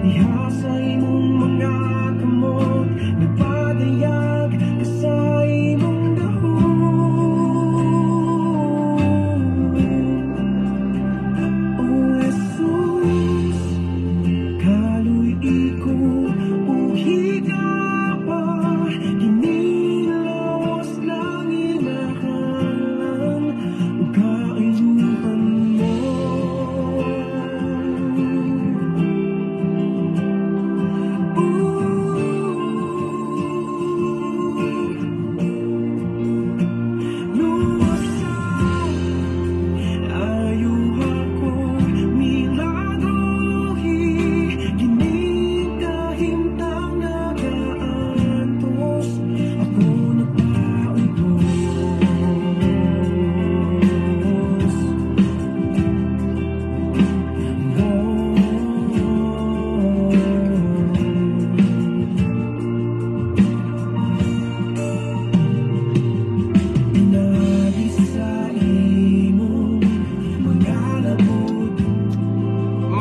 diha sa imong mga kamot, nagpadayag ka sa imong dahon. O Jesus, kaluy iko ug higapa, ginilawas lang inahalan ug kaayuhan mo.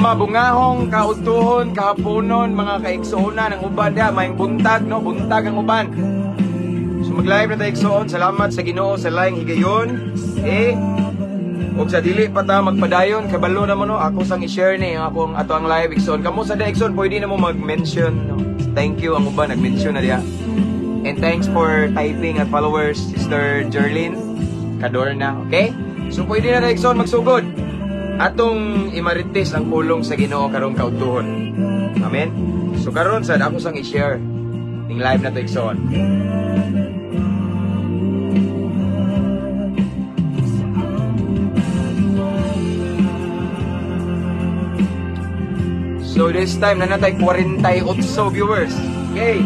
Mabungahong kautuhon, kahaponon, mga kaigsuonan ng uban diha, may buntag no, buntag ang uban. So mag-live na tayo igsuon. Salamat sa Ginoo sa laing higayon. Ug sa dili pa ta magpadayon, kabalo na mo no, ako sang i-share ni akong ato ang live igsuon. Kamo sa igsuon pwede na mo mag-mention no. Thank you ang uban nag-mention na diha. And thanks for typing at followers, Sister Jerlyn Cadorna, okay? So pwede na tayo igsuon magsugod. Atong imarites ang pulong sa Ginoo karong kautuhon. Amen. So karon sad ako sang i-share ning live na to igsoon. So this time na natay 48 viewers. Okay.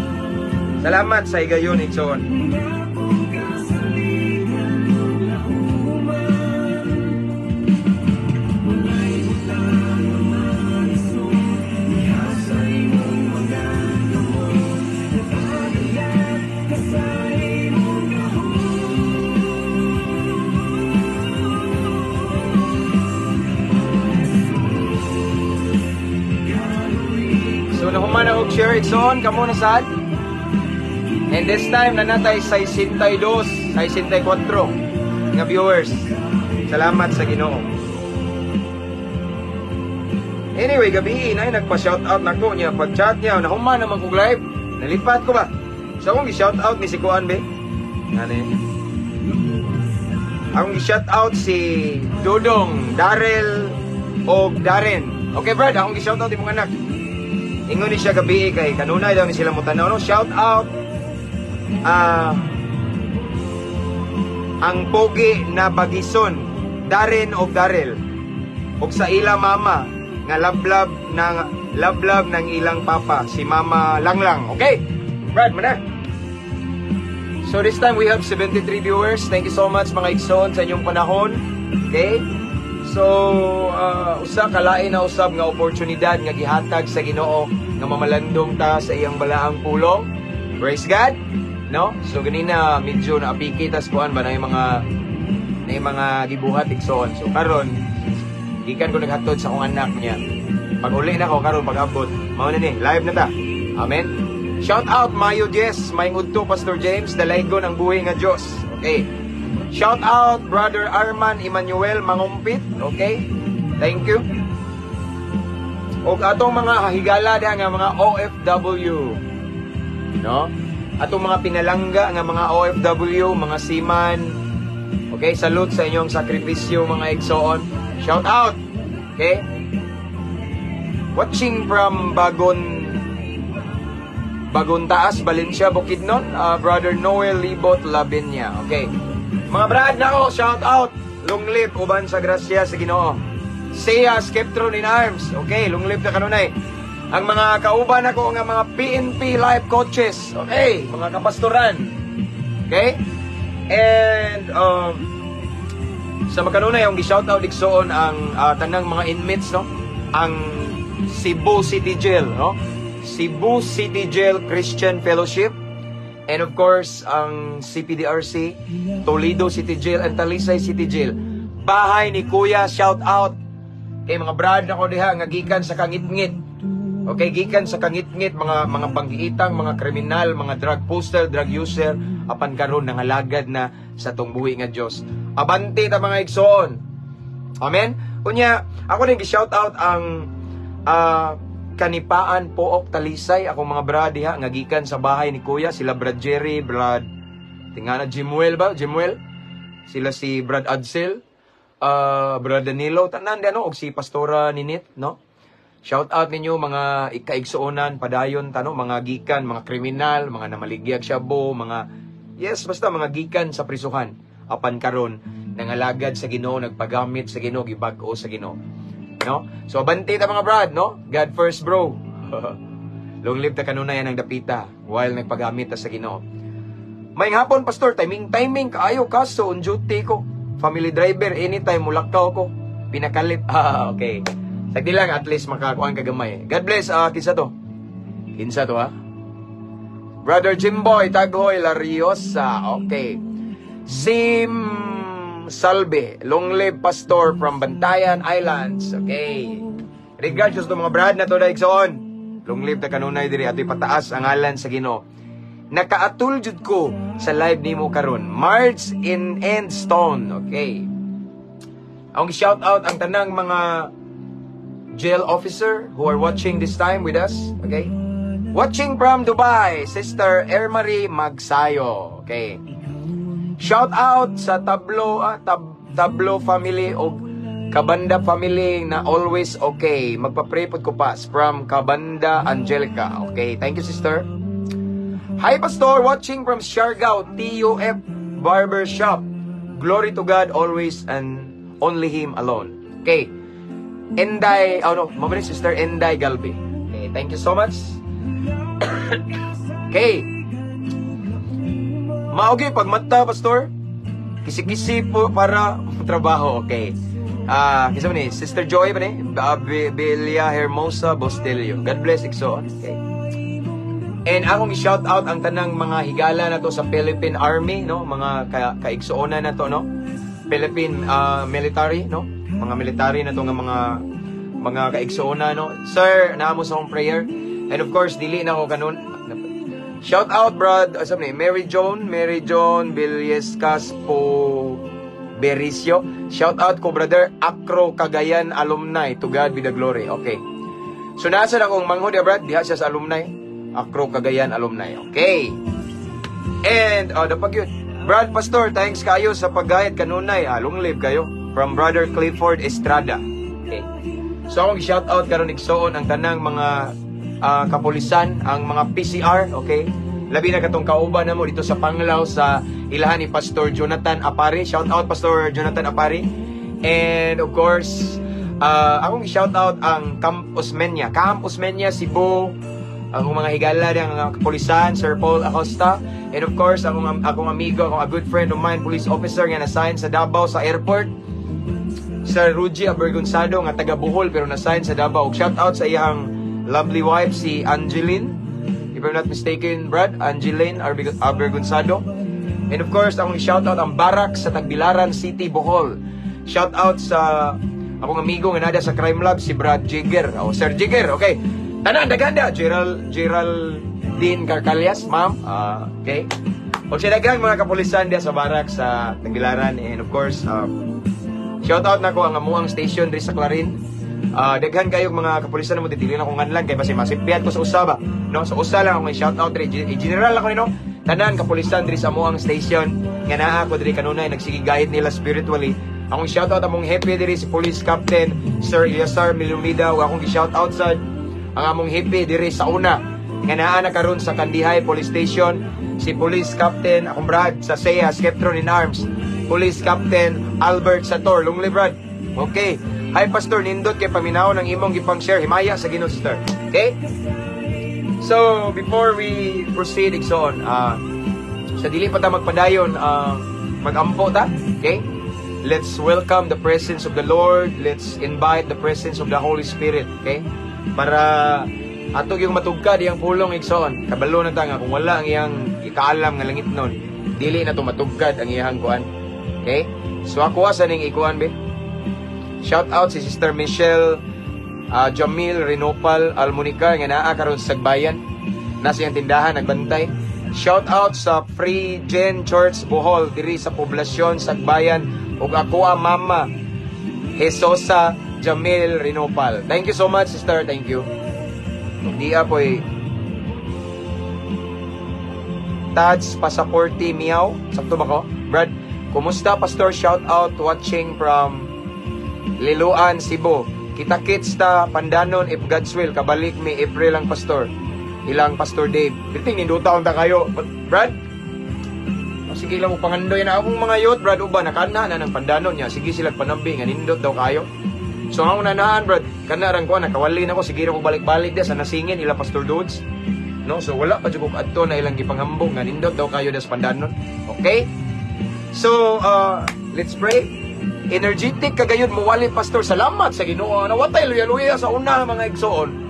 Salamat sa higayon igsoon. Nahuman na og share igsoon kamo na sad. And this time na natay 62, 64 nga viewers. Salamat sa Ginoo. Anyway, gabi na nagpa-shoutout nako niya pag-chat niya, nahuman na mag live. Nalipat ko ba? So akong gi-shoutout ni si Kuan be. Ano? Akong gi-shoutout si Dodong, Darrell o Darren. Okay, Brad, akong gi-shoutout imong anak. Ingon ni siya gabi kay kanunay daw ni sila mo tanaw no. Shout out ang pogi na bagison Darren og Darrell og sa ila mama nga lablab ng ilang papa si Mama Langlang. Okay? Brad, mana? So this time we have 73 viewers. Thank you so much mga igsoon sa inyong panahon. Okay? So, usa kalain na usab nga oportunidad nga gihatag sa Ginoo nga mamalandong ta sa iyang balaang pulong. Praise God, no? So ganina medyo naapiki tas kuan ba na yung mga gibuhat igsoon. So karon gikan ko naghatod sa akong anak niya. Pag uli na ko karon pag-abot, mao na ni live na ta. Amen. Shout out Mayo Jess, may udto Pastor James, dalaygon ang buhi nga Dios. Okay. Shout out Brother Arman Emmanuel Mangumpit. Okay? Thank you. O atong mga higala nga mga OFW. No? Atong mga pinalangga nga mga OFW, mga seaman. Okay? Salute sa inyong sakripisyo mga igsoon. Shout out. Okay? Watching from Bagontaas, Valencia, Bukidnon, Brother Noel Libot Labinya. Okay? Mga brad nako, shout out. Long live uban sa grasya sa Ginoo. Siya Skeptron in arms. Okay, long live ka kanunay. Ang mga kauban ako nga mga PNP life coaches. Okay, mga kapastoran. Okay? And sa makanunay yung gi-shout out igsoon ang tanang mga inmates no. Ang Cebu City Jail, no? Cebu City Jail Christian Fellowship. And of course, ang CPDRC, Toledo City Jail, and Talisay City Jail. Bahay ni Kuya, shout out. Kay mga brad na ko diha, nga gikan sa kangit-ngit. Okay, gikan sa kangit-ngit mga banggiitang, mga kriminal, mga drug poster, drug user, apan karon nangalagad na sa tong buhi nga Dios. Abante ta mga igsoon. Amen. Unya, ako ning gi-shout out ang Kanipaan Pook Talisay, akong mga brad diha nga gikan sa bahay ni Kuya, sila Brad Jerry, Brad tingana Jimuel ba? Jimuel. Sila si Brad Adsel, Brad Danilo, tanan di og si Pastora Ninit, no? Shout out ninyo mga ikaigsuonan, padayon tano, mga gikan, mga kriminal, mga namaligyag syabo, mga yes, basta mga gikan sa prisuhan. Apan karon nangalagad sa Ginoo, nagpagamit sa Ginoo, gibag-o sa Ginoo. No? So abante ta mga brad, no? God first, bro. Long live ta kanunay ang dapita while nagpagamit ta sa Ginoo. May hapon pastor, timing kaayo kaso on duty ko. Family driver anytime mulakaw ko. Pinakalit. Okay. Sagdi lang, at least makakuan kagamay. God bless, kinsa to? Kinsa to, ha? Brother Jimboy, Taghoy, Lariosa. Okay. Sim Salve, long live pastor from Bantayan Islands. Okay. Regards to mga brad na to na igsoon. Long live ta kanunay diri ato'y pataas ang ngalan sa Ginoo. Nakaatul jud ko sa live nimo karon. Marge in Endstone. Okay. Ang shout out ang tanang mga jail officer who are watching this time with us, okay? Watching from Dubai, Sister Ermarie Magsayo, okay? Shout out sa Tablo family o Kabanda family na always okay. Magpa-pray pod ko pas from Kabanda Angelica, okay? Thank you, sister. Hi, pastor, watching from Siargao, TUF Barber Shop. Glory to God always and only Him alone. Okay. Enday, mabalik sister Enday Galbi. Okay, thank you so much. Okay. Maogi pagmata pastor. Kisi-kisi po para trabaho. Okay. Kisa ni Sister Joy ba ni? Belia Hermosa Bostelio. God bless igsoon. Okay. And akong i-shout out ang tanang mga higala na to sa Philippine Army, no? Mga kaigsuonan na to, no? Philippine military, no? Mga military na to nga mga kaigsuonan, no? Sir, naamo sa akong prayer. And of course, dili na ako kanun. Shout out, brad, Mary Joan Villascas po Bericio. Shout out ko, brother, Acro Cagayan alumni. To God be the glory. Okay. So, nasa na akong manghod, brad, diha siya sa alumni. Acro Cagayan alumni. Okay. And, dapat yun. Brad Pastor, thanks kayo sa paggayad kanunay. Long live kayo. From Brother Clifford Estrada. Okay. So, akong shout out karon igsoon ang tanang mga kapulisan, ang mga PCR, okay? Labi na katong kauban na mo dito sa Panglao sa ilahan ni Pastor Jonathan Apari. Shout out Pastor Jonathan Apari. And of course, akong shout out ang Camp Osmeña, Cebu, ang mga higala ng mga kapulisan, Sir Paul Acosta. And of course, akong amigo, a good friend of mine, police officer nga na-sign sa Davao sa airport, Sir Ruji Abergonzado, nga taga Bohol pero na-sign sa Davao. Shout out sa iyang lovely wife, si Angeline, if I'm not mistaken, Brad, Angeline Abergonzado. And of course, akong shout out ang Barak sa Tagbilaran City, Bohol. Shout out sa akong amigo nga nada sa Crime Lab, si Brad Jigger. Sir Jigger, okay. Tanan, daganda, Geraldine Carcalias, ma'am. Okay. O siya dagang mga kapulisan diya sa Barak sa Tagbilaran. And of course, shout out na ko ang amuang station rin sa Clarin. Daghan kayong mga kapulisan mo ditilin akong nganlan kay basi masipiyat ko sa usaba, no? Sa usa lang akong shout out rin. General ako no. Tanan kapulisan diri sa amuang station nga naa ako diri kanunay nagsigigayad nila spiritually. Akong shout out among happy diri si Police Captain Sir Eliasar Milumida, ug akong gi-shout out sa ang among happy diri sa una nga naa na karon sa Kandihay Police Station si Police Captain akong brad sa SEA Skeptron in Arms, Police Captain Albert Sator. Long live, Brad. Okay. Hi Pastor, nindot kay paminaw ng imong gipang share himaya sa Ginoo, sister. Okay? So, before we proceed igsoon, sa dili pa ta magpadayon, magampo ta, okay? Let's welcome the presence of the Lord. Let's invite the presence of the Holy Spirit, okay? Para atog yung matugkad iyang pulong igsoon. Kabalo na ta nga kung wala ang iyang ikaalam nga langit nun, dili na to matugkad ang iyang kuan. Okay? So ako sa ning ikuan be. Shout out si Sister Michelle Jamil Renopal Almunicar nga naa karon sa Sagbayan, nasa iyang tindahan nagbantay. Shout out sa Free Gen Church Bohol diri sa poblasyon Sagbayan ug ako mama Jesosa Jamil Renopal. Thank you so much, sister. Thank you. Di apoy Tats Pasaporte Miao. Sakto ba ko? Brad, kumusta pastor? Shout out watching from Liloan, Cebu. Kita-kits ta Pandanon if God's will. Kabalik mi April ang pastor. Ilang Pastor Dave. Biting ninduta unta kayo. Brad? Sige lang mo pangandoy na akong mga youth, Brad. Uba, nakana na ng Pandanon niya. Sige sila panambi nga nindot daw kayo. So ang unahan, Brad, kanarang ko, nakawalin ako. Sige ko balik-balik de sa nasingin ila Pastor Dudes. No? So wala pa dyan ko adto na ilang gipanghambong nga nindot daw kayo des Pandanon. Okay? So, let's pray. Energetic kagayon mo wali, Pastor. Salamat sa Ginoo. Nawatay luya-luya sa una mga igsoon.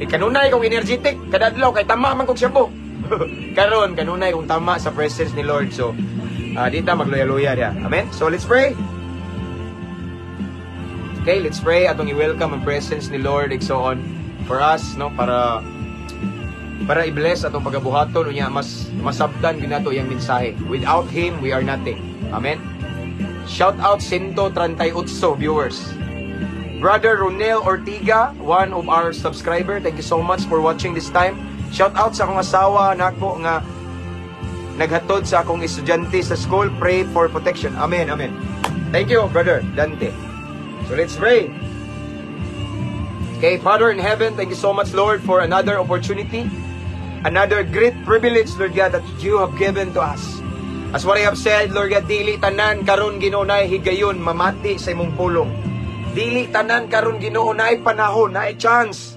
Kanunay kong energetic, kadadlaw kay tama man kong shampoo. Karon kanunay kong tama sa presence ni Lord. So, dita magluya-luya dia. Amen. So, let's pray. Okay, let's pray atong i-welcome ang presence ni Lord and so on for us, no, para i-bless atong pagabuhaton unya mas masabtan ginato yang mensahe. Without him, we are nothing. Amen. Shout out 138 viewers. Brother Ronel Ortiga, one of our subscriber. Thank you so much for watching this time. Shout out sa akong asawa nako nga naghatod sa akong estudyante sa school. Pray for protection. Amen, amen. Thank you, Brother Dante. So let's pray. Okay, Father in heaven, thank you so much, Lord, for another opportunity, another great privilege, Lord God, that you have given to us. As what I have said, Lord God, dili tanan karon Ginoo nay higayon mamati sa imong pulong. Dili tanan karon Ginoo naay panahon, naay chance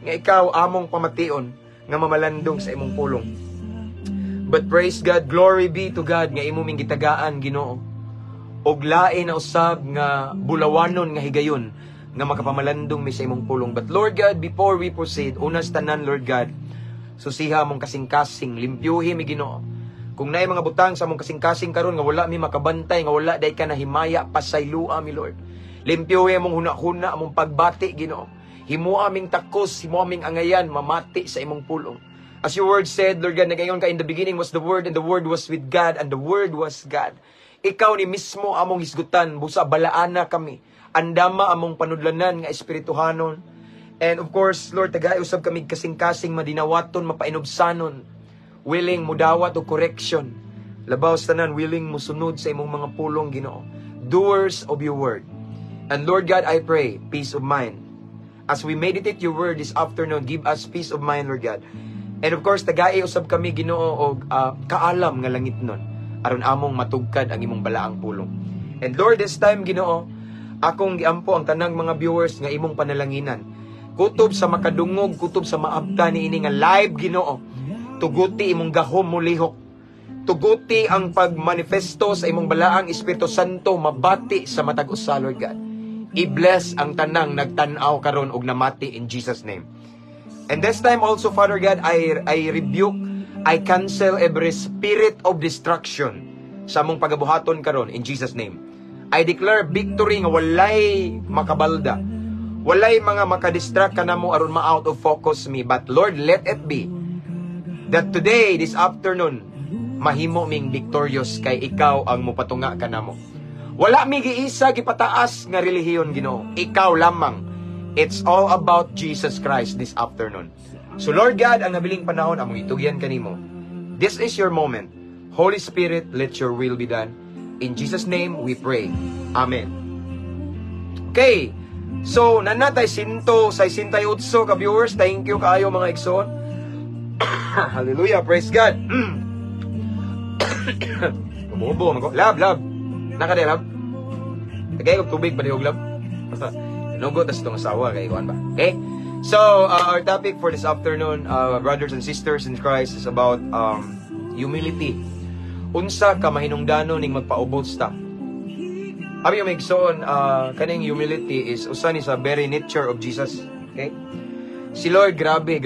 nga ikaw among pamation nga mamalandong sa imong pulong. But praise God, glory be to God nga imo ming gitagaan Ginoo. Og lain na usab nga bulawanon nga higayon nga makapamalandong mi sa imong pulong. But Lord God, before we proceed, unas tanan Lord God, susiha mong kasing-kasing, limpyuhi mi Ginoo. Kung naay mga butang sa mong kasing-kasing karon nga wala mi makabantay, nga wala day ka na himaya pasaylua mi Lord. Limpyuhi mong huna-huna among pagbati Ginoo. Himo aming takos, himo aming angayan mamati sa imong pulong. As your word said, Lord God, nagayon ka in the beginning was the word and the word was with God and the word was God. Ikaw ni mismo among hisgutan, busa balaana kami. Andama among panudlanan nga espirituhanon. And of course, Lord, tagay usab kami kasing-kasing madinawaton, mapainobsanon, willing mudawat o correction. Labaw tanan willing musunod sa imong mga pulong Ginoo. Doers of your word. And Lord God, I pray, peace of mind. As we meditate your word this afternoon, give us peace of mind, Lord God. And of course, tagay usab kami Ginoo og kaalam nga langit nun. Aron among matugkad ang imong balaang pulong. And Lord, this time Ginoo, akong giampo ang tanang mga viewers nga imong panalanginan. Kutob sa makadungog, kutob sa maabta ni ini nga live Ginoo. Tuguti imong gahom mo lihok. Tuguti ang pagmanifesto sa imong balaang Espiritu Santo mabati sa matag usa, Lord God. I-bless ang tanang nagtan-aw karon og namati in Jesus name. And this time also, Father God, I rebuke, I cancel every spirit of destruction sa among pagabuhaton karon in Jesus name. I declare victory nga walay makabalda. Walay mga makadistract kanamo aron ma-out of focus me. But Lord, let it be that today, this afternoon, mahimo ming victorious kay ikaw ang mupatunga kanamo. Wala mi giisa gipataas nga relihiyon Ginoo. Ikaw lamang. It's all about Jesus Christ this afternoon. So Lord God, ang nabiling panahon among itugyan kanimo. This is your moment. Holy Spirit, let your will be done. In Jesus name we pray. Amen. Okay. So nanatay 168 ka viewers. Thank you kaayo mga igsoon. Hallelujah, praise God. Umubo man ko. Lab. Nakade lab. Tagay og tubig pa di og lab. Basta nugo tas tong asawa kay kuan ba. Okay? So, our topic for this afternoon, brothers and sisters in Christ, is about humility. Unsa ka mahinungdanon ning magpaubot ta. Abi yung migsoon, kaning humility is usa ni sa very nature of Jesus. Okay? Si Lord, grabe.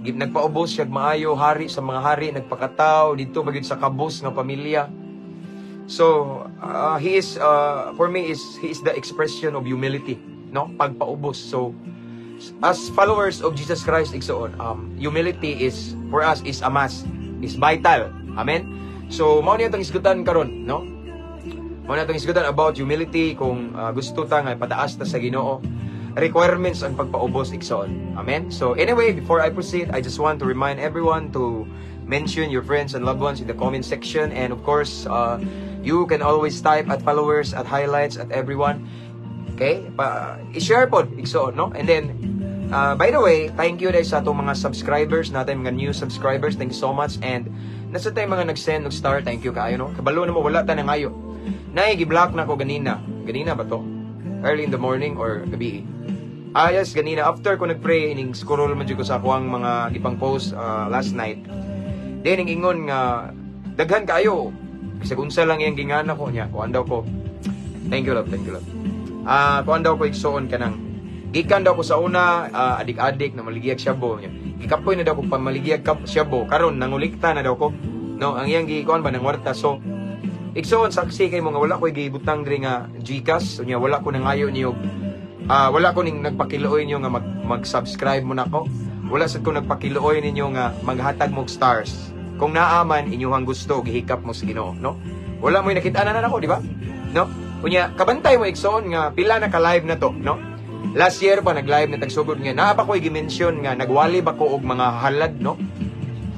Nagpaubos siya maayo, hari sa mga hari, nagpakataw, dito bagid sa kabus nga pamilya. So, he is, for me, he is the expression of humility. no? Pagpaubos. So, as followers of Jesus Christ, igsoon, humility is, for us, is a must, is vital. Amen? So, mao niya itong isgutan karon, no? Mao niya itong isgutan about humility, kung gusto ta nga pataas ta sa Ginoo, requirements ang pagpaubos, igsoon. Amen? So, anyway, before I proceed, I just want to remind everyone to mention your friends and loved ones in the comment section, and of course, you can always type at followers, at highlights, at everyone. Okay? I-share po, igsoon, no? And then, by the way, thank you guys sa itong mga subscribers natin, mga new subscribers. Thank you so much. And nasa tayo mga nag-send, nag-star, thank you kaayo, no? Kabalo na mo, wala ta na ngayo. Gi-block na ko ganina. Ganina ba to? Early in the morning or gabi? Yes, ganina. After ko nag-pray, scroll man dyan ko sa akuang mga ipang post last night. Then, ingon nga, daghan kaayo. Kasi unsa lang yung gingana ko niya. Kuhan daw ko. Thank you, love. Thank you, love. Kuhan daw ko igsoon ka nang gikan daw ko sa una, adik-adik na maligiyag syabo niya. Gikapoy na daw ko pa maligiyag syabo. Karon nangulikta na daw ko. No, ang iyang gikuan ba ng warta. So, igsoon saksi kay mo nga wala ko gibutang diri nga GCash. So niya wala ko nangayo niyo. Wala ko ning nagpakiluoy niyo nga mag-subscribe mo nako. Wala sad ko nagpakiluoy ninyo nga maghatag mo stars. Kung naaman inyong gusto gihikap mo sa Ginoo, no? Wala mo nakita-an na nako, di ba? No? Kunya kabantay mo igsoon nga pila na ka live na to, no? Last year pa nag-live na tagsugod nga naa pa ko i-mention nga nagwali ba ko og mga halad, no?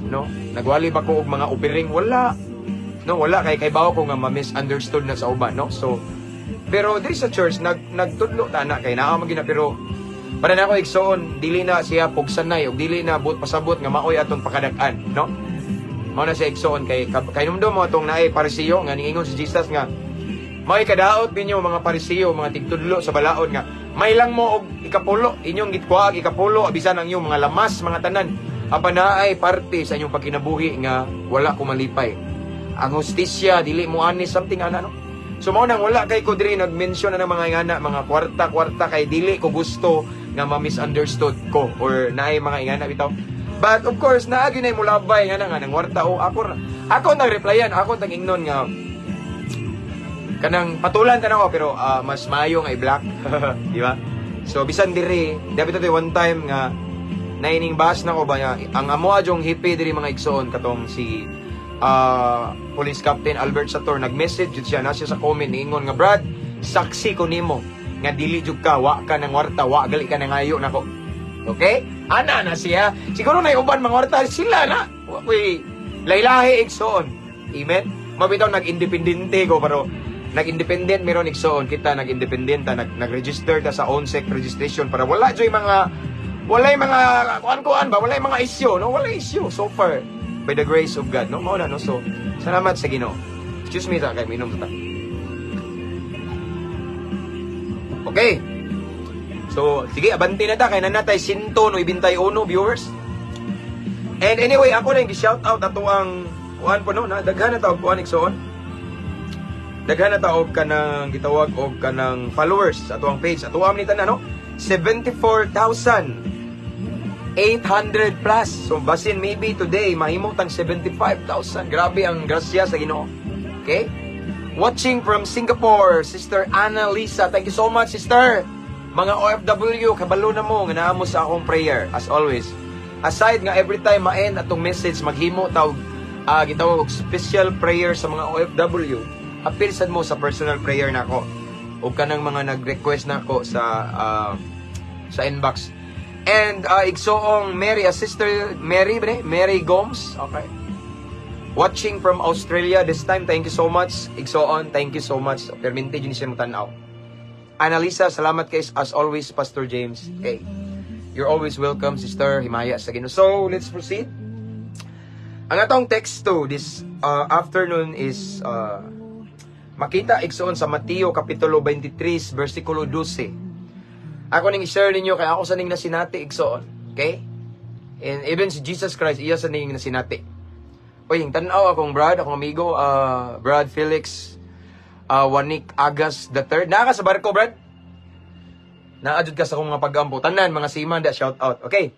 No? Nagwali ba ko og mga opiring? Wala. No, wala kay bawo ko nga ma-misunderstood na sa uban, no? So pero diri sa church nagtudlo ta na kay naa magina pero para na ako igsoon dili na siya pugsanay og dili na pasabot nga maoy aton pakadak-an, no? Mao na siya igsoon kay numdum mo atong naay parisiyo nga ningingon si Jesus nga may kadaot ninyo mga parisiyo, mga tigtudlo sa balaod nga may lang mo og ikapulo, inyong gitkuag ikapulo abisan ang inyong mga lamas, mga tanan apan naay parte sa inyong pagkinabuhi nga wala ko malipay. Ang hustisya dili mo ani something ana, no? So mao nang wala kay ko diri nag-mention na ng mga ingana, mga kwarta kay dili ko gusto nga ma-misunderstood ko or naay mga ingana bitaw. But of course, naagi na mulabay nga nang warta o ako nag-replyan, ako tang ingnon nga kanang patulan ta nako pero mas maayo nga i-block, di ba? So bisan diri, dapat ito one time nga naining bas na ko ba ang amo adjong hippie diri mga igsoon katong si Police Captain Albert Sator nag-message jud siya na siya sa comment niingon nga Brad, saksi ko nimo nga dili jud ka wa ka nang warta, wa gali ka nang ayo nako. Okay? Ana na siya. Siguro na uban mga warta sila na. Uy, laylahi igsoon. Amen? Mabitaw nag-independente ko pero nag-independent meron igsoon kita nag-independent ta nag-register ta sa ONSEC registration para wala joy mga kuan ba wala mga issue, no? Wala issue so far by the grace of God, no? Mao na, no? So salamat sa Ginoo. Excuse me ta kay minom ta. Okay. So, sige, abanti na ta. Kaya na natay 191 viewers. And anyway, ako na yung shout out ato ang kuhan po, no? Daghan na tawag kuhan, igsoon. Daghan na tawag ka ng gitawag o ka ng followers ato ang page. Ato ang nita na, no? 74,800 plus. So, basin maybe today, mahimot ang 75,000. Grabe ang grasya sa Ginoo. Okay? Watching from Singapore, Sister Ana Lisa. Thank you so much, sister. Mga OFW, kabalo na mo nga naamo sa akong prayer as always. Aside nga every time ma-end atong message maghimo tawag gitawag special prayer sa mga OFW. Appeal sad mo sa personal prayer nako. O kanang mga nag-request nako sa inbox. And igsoong Mary, sister Mary Gomes. Okay. Watching from Australia this time. Thank you so much. Igsoon, thank you so much. Permente din siya mo tanaw. Annalisa, salamat kay as always, Pastor James. Okay. You're always welcome, Sister Himaya sa Ginoo. So, let's proceed. Ang atong text to this afternoon is makita igsoon sa Mateo Kapitulo 23, versikulo 12. Ako ning i-share ninyo kay ako sa ning nasinati igsoon. Okay? And even si Jesus Christ, iya sa ning nasinati. Oy, tan-aw akong akong amigo, Brad Felix Wanik Agas III. Naa ka sa barko, Brad? Naadjud ka sa akong mga pag-ampo. Tanan, mga siman, da, shout out. Okay.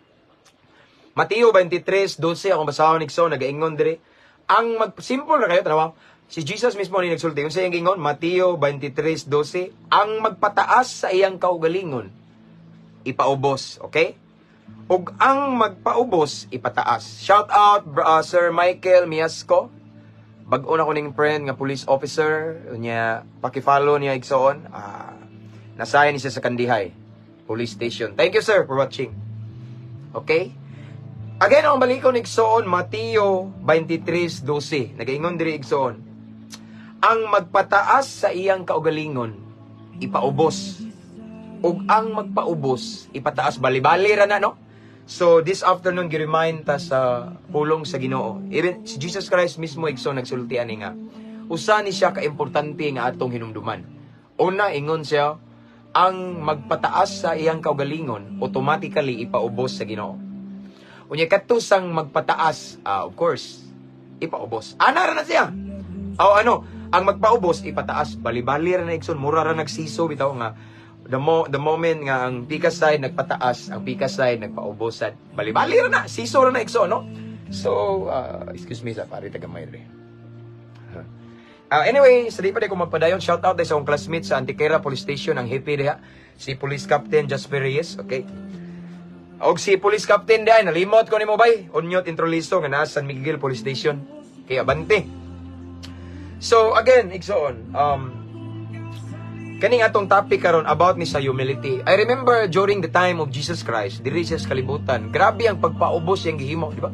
Mateo 23:12, akong basahon igsoon, nagaingon dire. Ang simple na kayo, tanawa. Si Jesus mismo ni nagsulti. Kung sa iyang gingon, Mateo 23:12, ang magpataas sa iyang kaugalingon, ipaubos. Okay? Ug ang magpaubos, ipataas. Shout out, Sir Michael Miasco. Bag-o na ko ning friend nga police officer. Niya, pakifollow niya igsoon. Nasayan niya sa Kandihay Police Station. Thank you, sir, for watching. Okay? Again, ang balikon igsoon, Mateo 23:12. Nagaingon diri igsoon. Ang magpataas sa iyang kaugalingon, ipaubos. Ug ang magpaubos, ipataas. Bali-bali ra na, no? So, this afternoon, gi-remind ta sa pulong sa Ginoo. Even si Jesus Christ mismo igsoon nagsultian ni nga. Usa ni siya ka-importante nga atong hinumduman. Una, ingon siya, ang magpataas sa iyang kaugalingon, automatically ipaubos sa Ginoo. Unya katusang magpataas, of course, ipaubos. Ana ra na siya. Ang magpaubos, ipataas. Bali-bali ra na igsoon, mura ra nagsiso bitaw nga the moment nga ang pikas side nagpataas, ang pikas side nagpaubosan. Bali-bali ra na, siso ra na igsoon, no? So, excuse me sa pare tagamay re. Anyway, sa di pa ko magpadayon, shout out sa akong classmate sa Antiquera Police Station, ang happy diha, si Police Captain Jasper Reyes, okay? Og si Police Captain diha, nalimot ko nimo bay, Onyot Introliso nga naa San Miguel Police Station. Kaya abante. So again, igsoon, kaning atong topic karon about ni sa humility. I remember during the time of Jesus Christ, diri siya sa kalibutan, grabe ang pagpaubos siyang gihimo, di ba?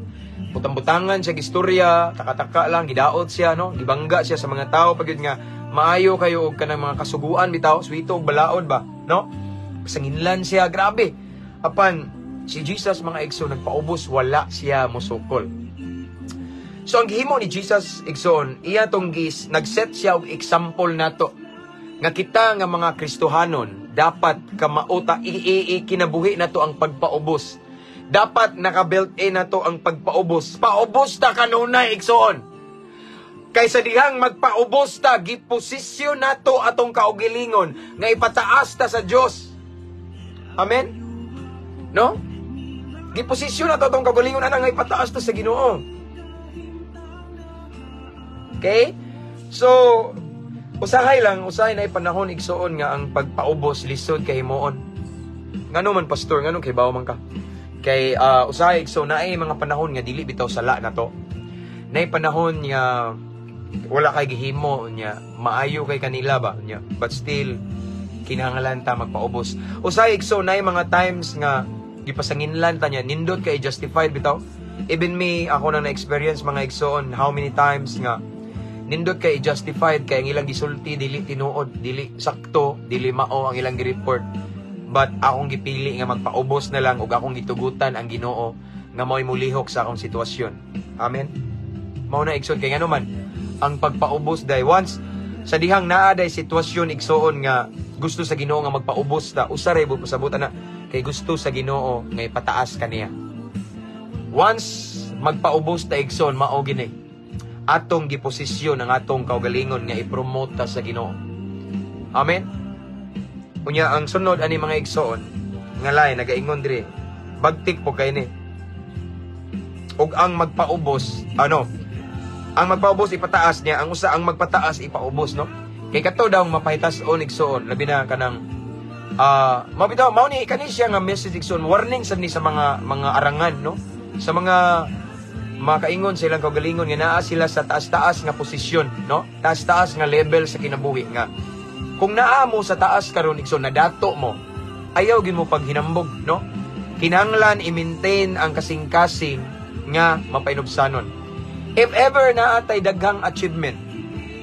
Butang-butangan siya gistorya, taka-taka lang, gidaot siya, no? Gibangga siya sa mga tao pagid nga maayo kayo og kanang mga kasuguan bitaw, swito og balaod ba, no? Sanginlan siya, grabe. Apan si Jesus mga igsoon nagpaubos, wala siya mosukol. So ang gihimo ni Jesus igsoon, iya tong nagset siya og example nato nga kita nga mga Kristohanon dapat kamauta kinabuhi nato ang pagpaubos. Dapat naka-built-in nato ang pagpaubos. Paubos ta kanunay igsoon. Kaysa dihang magpaubos ta, giposisyon nato atong kaugalingon nga ipataas ta sa Dios. Amen? No? Giposisyon nato atong kaugalingon ana nga ipataas ta sa Ginoo. Okay? So, usahay na panahon igsoon nga ang pagpaubos lisod kay himuon. Ngano man pastor, ngano kay bawo man ka? Kay usahay igsoon na ay mga panahon nga dili bitaw sala na to. Nay panahon nga wala kay gihimo nya, maayo kay kanila ba nya, but still kinahanglan ta magpaubos. Usahay igsoon na mga times nga gipasanginlan ta nya, nindot kay justified bitaw. Even me, ako na experience mga igsoon how many times nga nindot kay justified kay ang ilang gisulti dili tinuod, dili sakto, dili mao ang ilang gi-report. But akong gipili nga magpaubos na lang ug akong gitugutan ang Ginoo nga mao'y mulihok sa akong sitwasyon. Amen. Mao na igsoon kay ngano man ang pagpaubos day once sa dihang naa day sitwasyon igsoon nga gusto sa Ginoo nga magpaubos ta, usa ra pasabutan na kay gusto sa Ginoo nga ipataas kaniya. Once magpaubos ta igsoon mao gini atong giposisyon ang atong kaugalingon nga i-promote ta sa Ginoo. Amen. Unya ang sunod ani mga igsoon nga lain nagaingon diri, bagtik po kay ni. Ug ang magpaubos, ang magpaubos ipataas niya, ang usa ang magpataas ipaubos, no? Kay kato daw mapahitas-on igsoon, labi na kanang mabitaw mao ni kani siya nga message igsoon, warning sad ni sa mga arangan, no? Sa mga makaingon silang kaugalingon nga naa sila sa taas-taas nga posisyon, no? Taas-taas nga level sa kinabuhi nga. Kung naa mo sa taas karon igsoon nadato mo, ayaw gid mo paghinambog, no? Kinahanglan i-maintain ang kasing-kasing nga mapainubsanon. If ever naatay daghang achievement,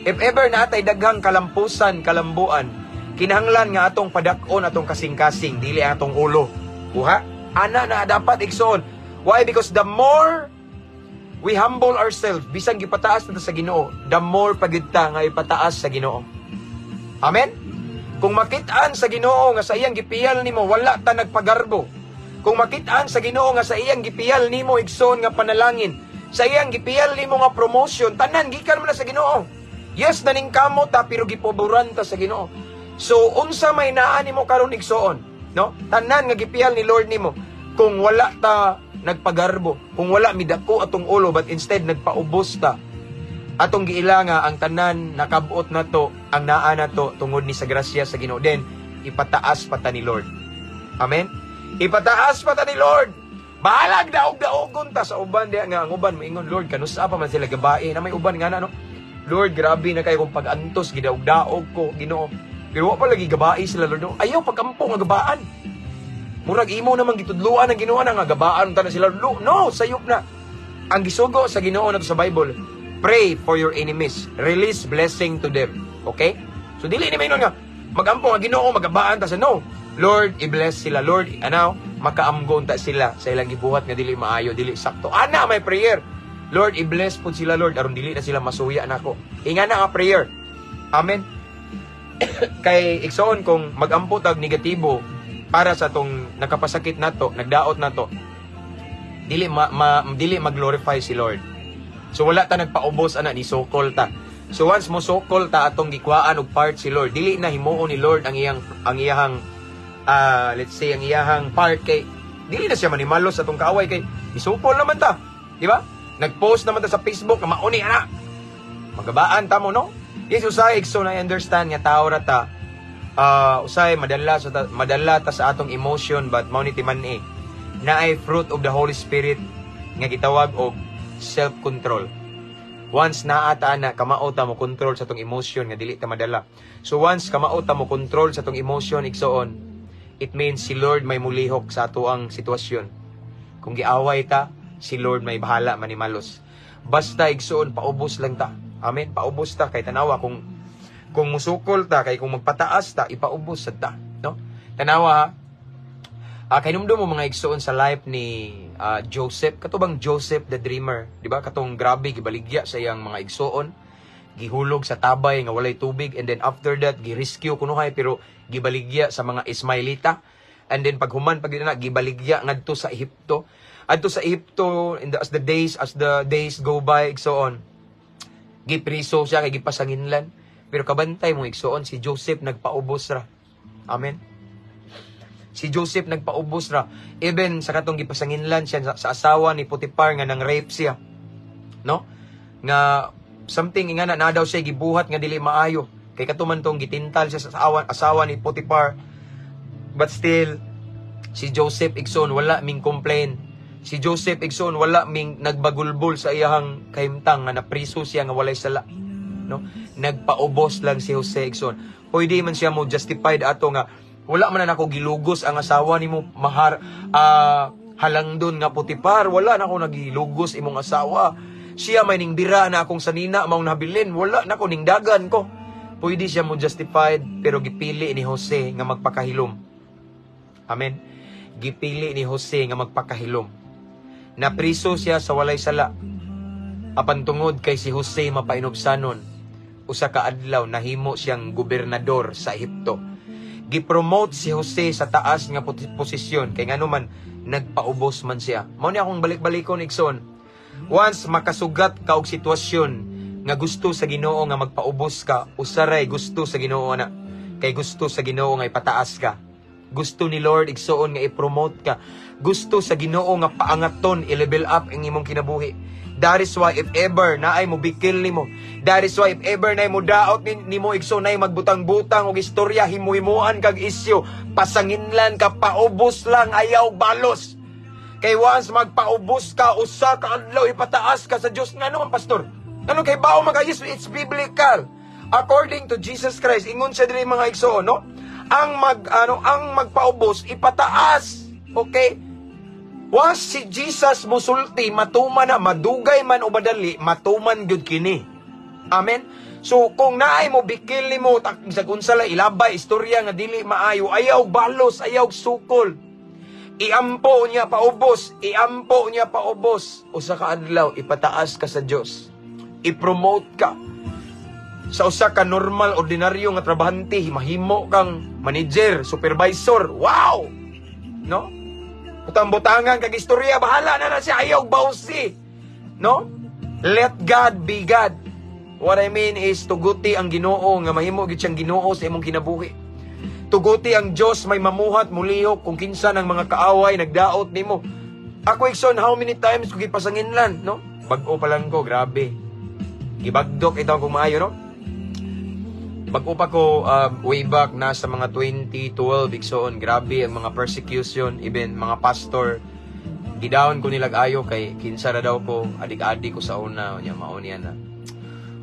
if ever naatay daghang kalampusan, kalambuan, kinahanglan nga atong padak-on atong kasing-kasing, dili atong ulo. Kuha? Ana na dapat igsoon. Why? Because the more we humble ourselves, bisang gipataas nato sa Ginoo, the more pagid ta nga ipataas sa Ginoo. Amen? Kung makit-an sa Ginoo nga sa iyang gipiyal nimo, wala ta nagpagarbo. Kung makit-an sa Ginoo nga sa iyang gipiyal nimo igsoon nga panalangin, sa iyang gipiyal nimo nga promotion, tanan gikan man na sa Ginoo. Yes, naningkamo ta pero gipoburan ta sa Ginoo. So unsa may naa nimo karon igsoon, no? Tanan nga gipiyal ni Lord nimo. Kung wala ta nagpagarbo, kung wala midako atong ulo but instead nagpaubos ta, Atong giila nga ang tanan nakabot na to, ang naa na to tungod ni sa grasya sa Ginoo, den ipataas pa ta ni Lord. Amen. Ipataas pa ta ni Lord. Bahalag daog-daogon ta sa uban diya nga ang uban moingon, Lord kanusa pa man sila gabae na may uban nga na no. Lord, grabe na kayo kung pag-antos gidaog-daog ko, Ginoo. Pero wa pa lagi gabae sila, Lord. No? Ayaw pag-ampo nga gabaan. Murag imo naman gitudluan ang Ginoo na nga gabaan ta na sila. No, sayop na. Ang gisugo sa Ginoo na to sa Bible, pray for your enemies. Release blessing to them. Okay? So, dili ni mainon nga, mag-ampo nga Ginoo, magabaan ta sa no. Lord, i-bless sila. Lord, makaamgon ta sila sa ilang gibuhat nga dili maayo, dili sakto. Ana, may prayer. Lord, i-bless po sila, Lord. Aron dili na sila masuya nako. Inga na nga prayer. Amen. Kay igsoon kung mag-ampo tag negatibo para sa tong nakapasakit nato, nagdaot nato, dili mag-glorify si Lord. So wala ta nagpaubos ana ni sokol ta. So once mo sokol ta atong gikwaan og part si Lord, dili na himuon ni Lord ang iyang let's say ang iyahang part kay dili na siya manimalos atong kaaway kay isukol naman ta, di ba? Nag-post naman ta sa Facebook na mauni ana. Magabaan ta mo no? Yes, usay so na understand nga tao ra ta. Usay madala ta sa atong emotion but mao ni timan na ay fruit of the Holy Spirit nga gitawag og self-control. Once naata na kamao ta mo control sa tong emotion nga dili ta madala. So once kamao ta mo control sa tong emotion igsoon, it means si Lord may mulihok sa ato ang sitwasyon. Kung giaway ta, si Lord may bahala manimalos. Basta igsoon paubos lang ta. Amen. Paubos ta kay tanawa kung musukol ta kay kung magpataas ta ipaubos sad ta, no? Tanawa ha. Kainumdum mo mga igsoon sa life ni Joseph, katubang Joseph the Dreamer, di ba? Katong grabe gibaligya sa iyang mga igsoon, gihulog sa tabay nga walay tubig, and then after that gi-rescue kunuhay pero gibaligya sa mga Ismailita, and then paghuman na gibaligya ngadto sa Ehipto. Adto sa Ehipto as the days go by igsoon, gipriso siya kay gipasanginlan, pero kabantay mo igsoon si Joseph nagpaubos ra. Amen. Si Joseph nagpaubos ra. Even sa katong gipasanginlan siya sa asawa ni Potiphar nga nang rape siya. No? Nga something nga na daw siya gibuhat nga dili maayo. Kay katuman tong gitintal siya sa asawa ni Potiphar. But still si Joseph igsoon wala ming complain. Si Joseph igsoon wala ming nagbagulbol sa iyahang kahimtang nga napriso siya nga walay sala. No? Nagpaubos lang si Jose igsoon. Pwede man siya mo justified ato nga wala man na ako gilugos ang asawa nimo halangdon nga Potiphar, wala na ako nagilugos imong asawa. Siya may ning bira na akong sanina maong nabilin, wala na ako ning dagan ko. Pwede siya mo justified pero gipili ni Jose nga magpakahilom. Amen. Gipili ni Jose nga magpakahilom. Napriso siya sa walay sala. Apan tungod kay si Jose mapainobsanon, usa ka adlaw nahimo siyang gobernador sa Ehipto. Gipromote si Jose sa taas nga posisyon kay ngano man nagpaubos man siya. Mao ni akong balik-balikon igsoon. Once makasugat ka og sitwasyon nga gusto sa Ginoo nga magpaubos ka, usaray gusto sa Ginoo na kay gusto sa Ginoo nga ipataas ka. Gusto ni Lord igsoon nga i-promote ka. Gusto sa Ginoo nga paangaton, i-level up ang imong kinabuhi. That is why if ever naay mo bikil nimo, that is why if ever naay mo daot nimo igsoon naay magbutang-butang og istorya, himuhimuan kag isyu, pasanginlan ka, paubos lang, ayaw balos. Kay once magpaubos ka, usa ka adlaw ipataas ka sa Dios. Nga naman pastor, ano kay bao magayis? It's biblical. According to Jesus Christ, ingon siya diri mga igsoon, no? Ang magpaubos ipataas. Okay? Once si Jesus musulti, matuman na, madugay man o madali, matuman gyud kini. Amen? So, kung naay mo, bikil ni mo, sa kunsala, ilabay, istorya nga dili maayo, ayaw balos, ayaw sukol. Iampo niya paubos, iampo niya paubos. Usa ka adlaw, ipataas ka sa Dios. I-promote ka. Sa usa ka normal, ordinaryo nga trabahante, mahimo kang manager, supervisor. Wow! No? Butang-butangan kag istorya, bahala na siya, ayaw bawsi. No? Let God be God. What I mean is, tuguti ang Ginoo, nga mahimo gid siyang Ginoo sa imong kinabuhi. Tuguti ang Dios, may mamuhat, mulihok, kung kinsa ng mga kaaway, nagdaot nimo. Ako, Ikson, how many times ko gipasanginlan, no? Bag-o pa lang ko, grabe. Gibagdok itaw kung maayo, no? Pag-upa ko way back na sa mga 2012 igsoon, grabe ang mga persecution, even mga pastor, gidawon ko nilag ayo kay kinsa ra daw ko, adik-adik ko sa una, nya mao niya na.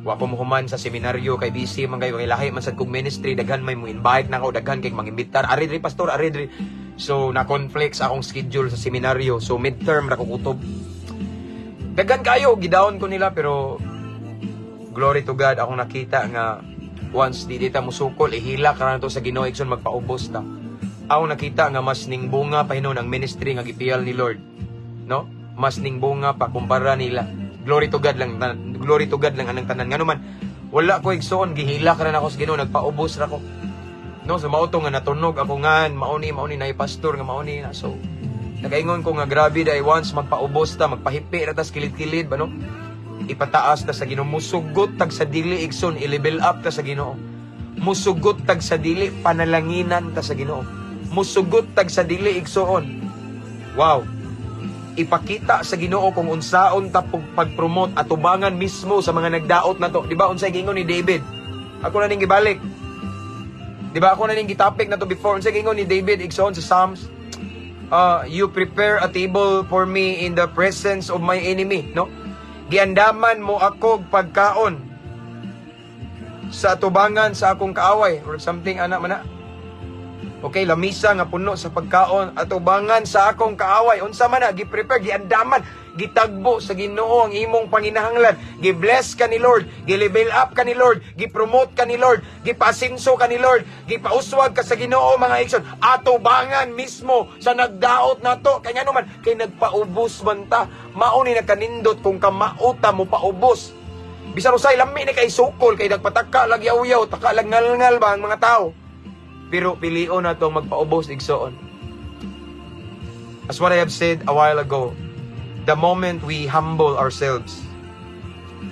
Wa ko mohuman sa seminaryo kay busy man kayo kay lahi man sad kong ministry, daghan may mo invite na ako, daghan kay mangimbitar, ari diri pastor, ari diri. So na conflicts akong schedule sa seminaryo, so midterm ra ko kutob. Daghan kayo gidawon ko nila, pero glory to God, akong nakita nga once di dita musukol, ihila ka na to sa Ginoo, igsoon magpaubos ta. Ako nakita nga mas ning bunga pa hinon ang ministry nga gipiyal ni Lord, no? Mas ning bunga pa kumpara nila. Glory to God lang, glory to God lang anang tanan. Ngano man, wala ko igsoon, gihila ka na ako sa Ginoo, nagpaubos ra ko. No, so mao to nga natunog ako nga mauni na pastor nga mauni na. So nagaingon ko nga grabe dai once magpaubos ta, magpahipi ra ta sa kilid-kilid ba no? Ipataas ta sa Ginoo, musugot tag sa dili igsoon, i-level up ta sa Ginoo. Musugot tag sa dili, panalanginan ta sa Ginoo. Musugot tag sa dili igsoon. Wow. Ipakita sa Ginoo kung unsaon ta pag-promote atubangan mismo sa mga nagdaot na to. Di ba unsay gingon ni David? Ako na ning gibalik. Di ba ako na ning gitopic na to before? Unsay gingon ni David igsoon sa Psalms? You prepare a table for me in the presence of my enemy, no? Giandaman mo ako pagkaon sa atubangan sa akong kaaway or something ana man na. Okay, lamisa nga puno sa pagkaon atubangan sa akong kaaway. Unsa man na gi-prepare, giandaman, gitagbo sa Ginoo ang imong panginahanglan. Gi-bless ka ni Lord, gi-level up ka ni Lord, gi-promote ka ni Lord, gipasinso ka ni Lord, gipauswag ka sa Ginoo mga igsoon. Atubangan mismo sa nagdaot nato. Kanya naman kay nagpaubos man ta. Mao ni nagkanindot kung kamauta mo paubos. Bisan usay lami ni kay sukol kay nagpataka lag yaw-yaw, taka lag ngalngal ba ang mga tao. Pero pilion na itong magpaubos igsoon. As what I have said a while ago, the moment we humble ourselves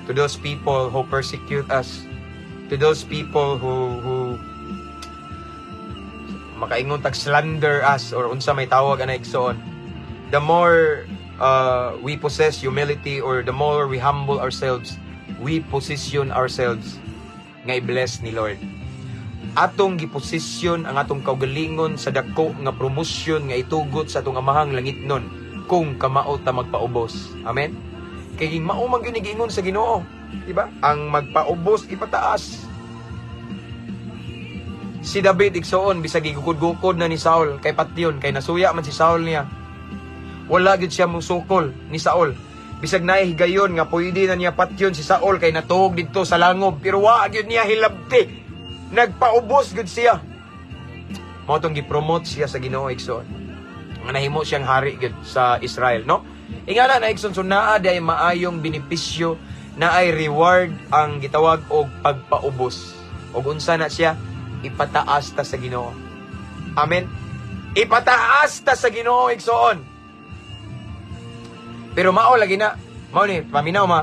to those people who persecute us, to those people who makaingon tag slander us or unsa may tawag ana igsoon, the more we possess humility or the more we humble ourselves, we position ourselves nga i-bless ni Lord. Atong giposisyon ang atong kaugalingon sa dako nga promosyon nga itugot sa atong amahang langitnon kung kamao ta magpaubos. Amen. Kay mao man gyud giingon sa Ginoo, di ba? Ang magpaubos ipataas. Si David igsoon bisag gigukod-gukod na ni Saul kay patyon, kay nasuya man si Saul niya. Wala gyud siya musukol ni Saul. Bisag naay higayon nga pwede na niya patyon si Saul kay natuog didto sa langob, pero wa gyud niya hilabti. Nagpaubos gud siya. Mao tong gi-promote siya sa Ginoo igsoon. Nga nahimo siyang hari gud sa Israel, no? Ingana na igsoon, so naa day maayong benepisyo, naay reward ang gitawag og pagpaubos. Og unsa na siya? Ipataas ta sa Ginoo. Amen. Ipataas ta sa Ginoo igsoon. Pero mao lagi na, mao ni paminaw ma.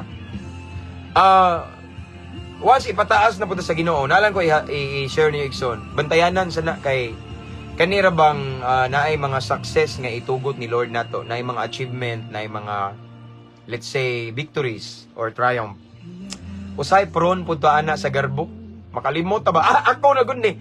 Once ipataas na po sa Ginoo, nalang ko i-share niyo igsoon. Bantayanan sana kay kanira bang naay mga success nga itugot ni Lord nato, naay mga achievement, naay mga let's say victories or triumph. Usay prone pud ta ana sa garbo. Makalimot ta ba? Ako na gud ni.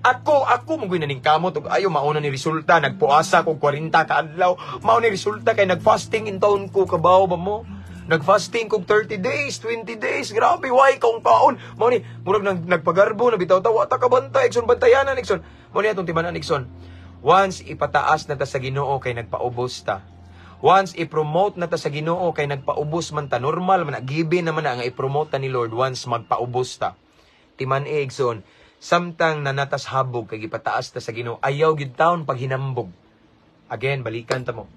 Ako mo gyud ning kamot ug ayo mauna ni resulta, nagpuasa ko 40 ka adlaw. Mao ni resulta kay nagfasting in taon ko, kabaw ba mo? Nagfasting kog 30 days, 20 days. Grabe, why kaong kaon? Mao ni murag nagpagarbo na bitaw-taw ta ka bantay, igsoon bantayanan igsoon. Mao ni atong tibanan igsoon. Once ipataas na ta sa Ginoo kay nagpaubos ta. Once i-promote na ta sa Ginoo kay nagpaubos man ta, normal man given naman na nga i-promote ta ni Lord once magpaubos ta. Timan igsoon, samtang nanatas habog kay gipataas ta sa Ginoo, ayaw gid taon pag hinambog. Again, balikan ta mo.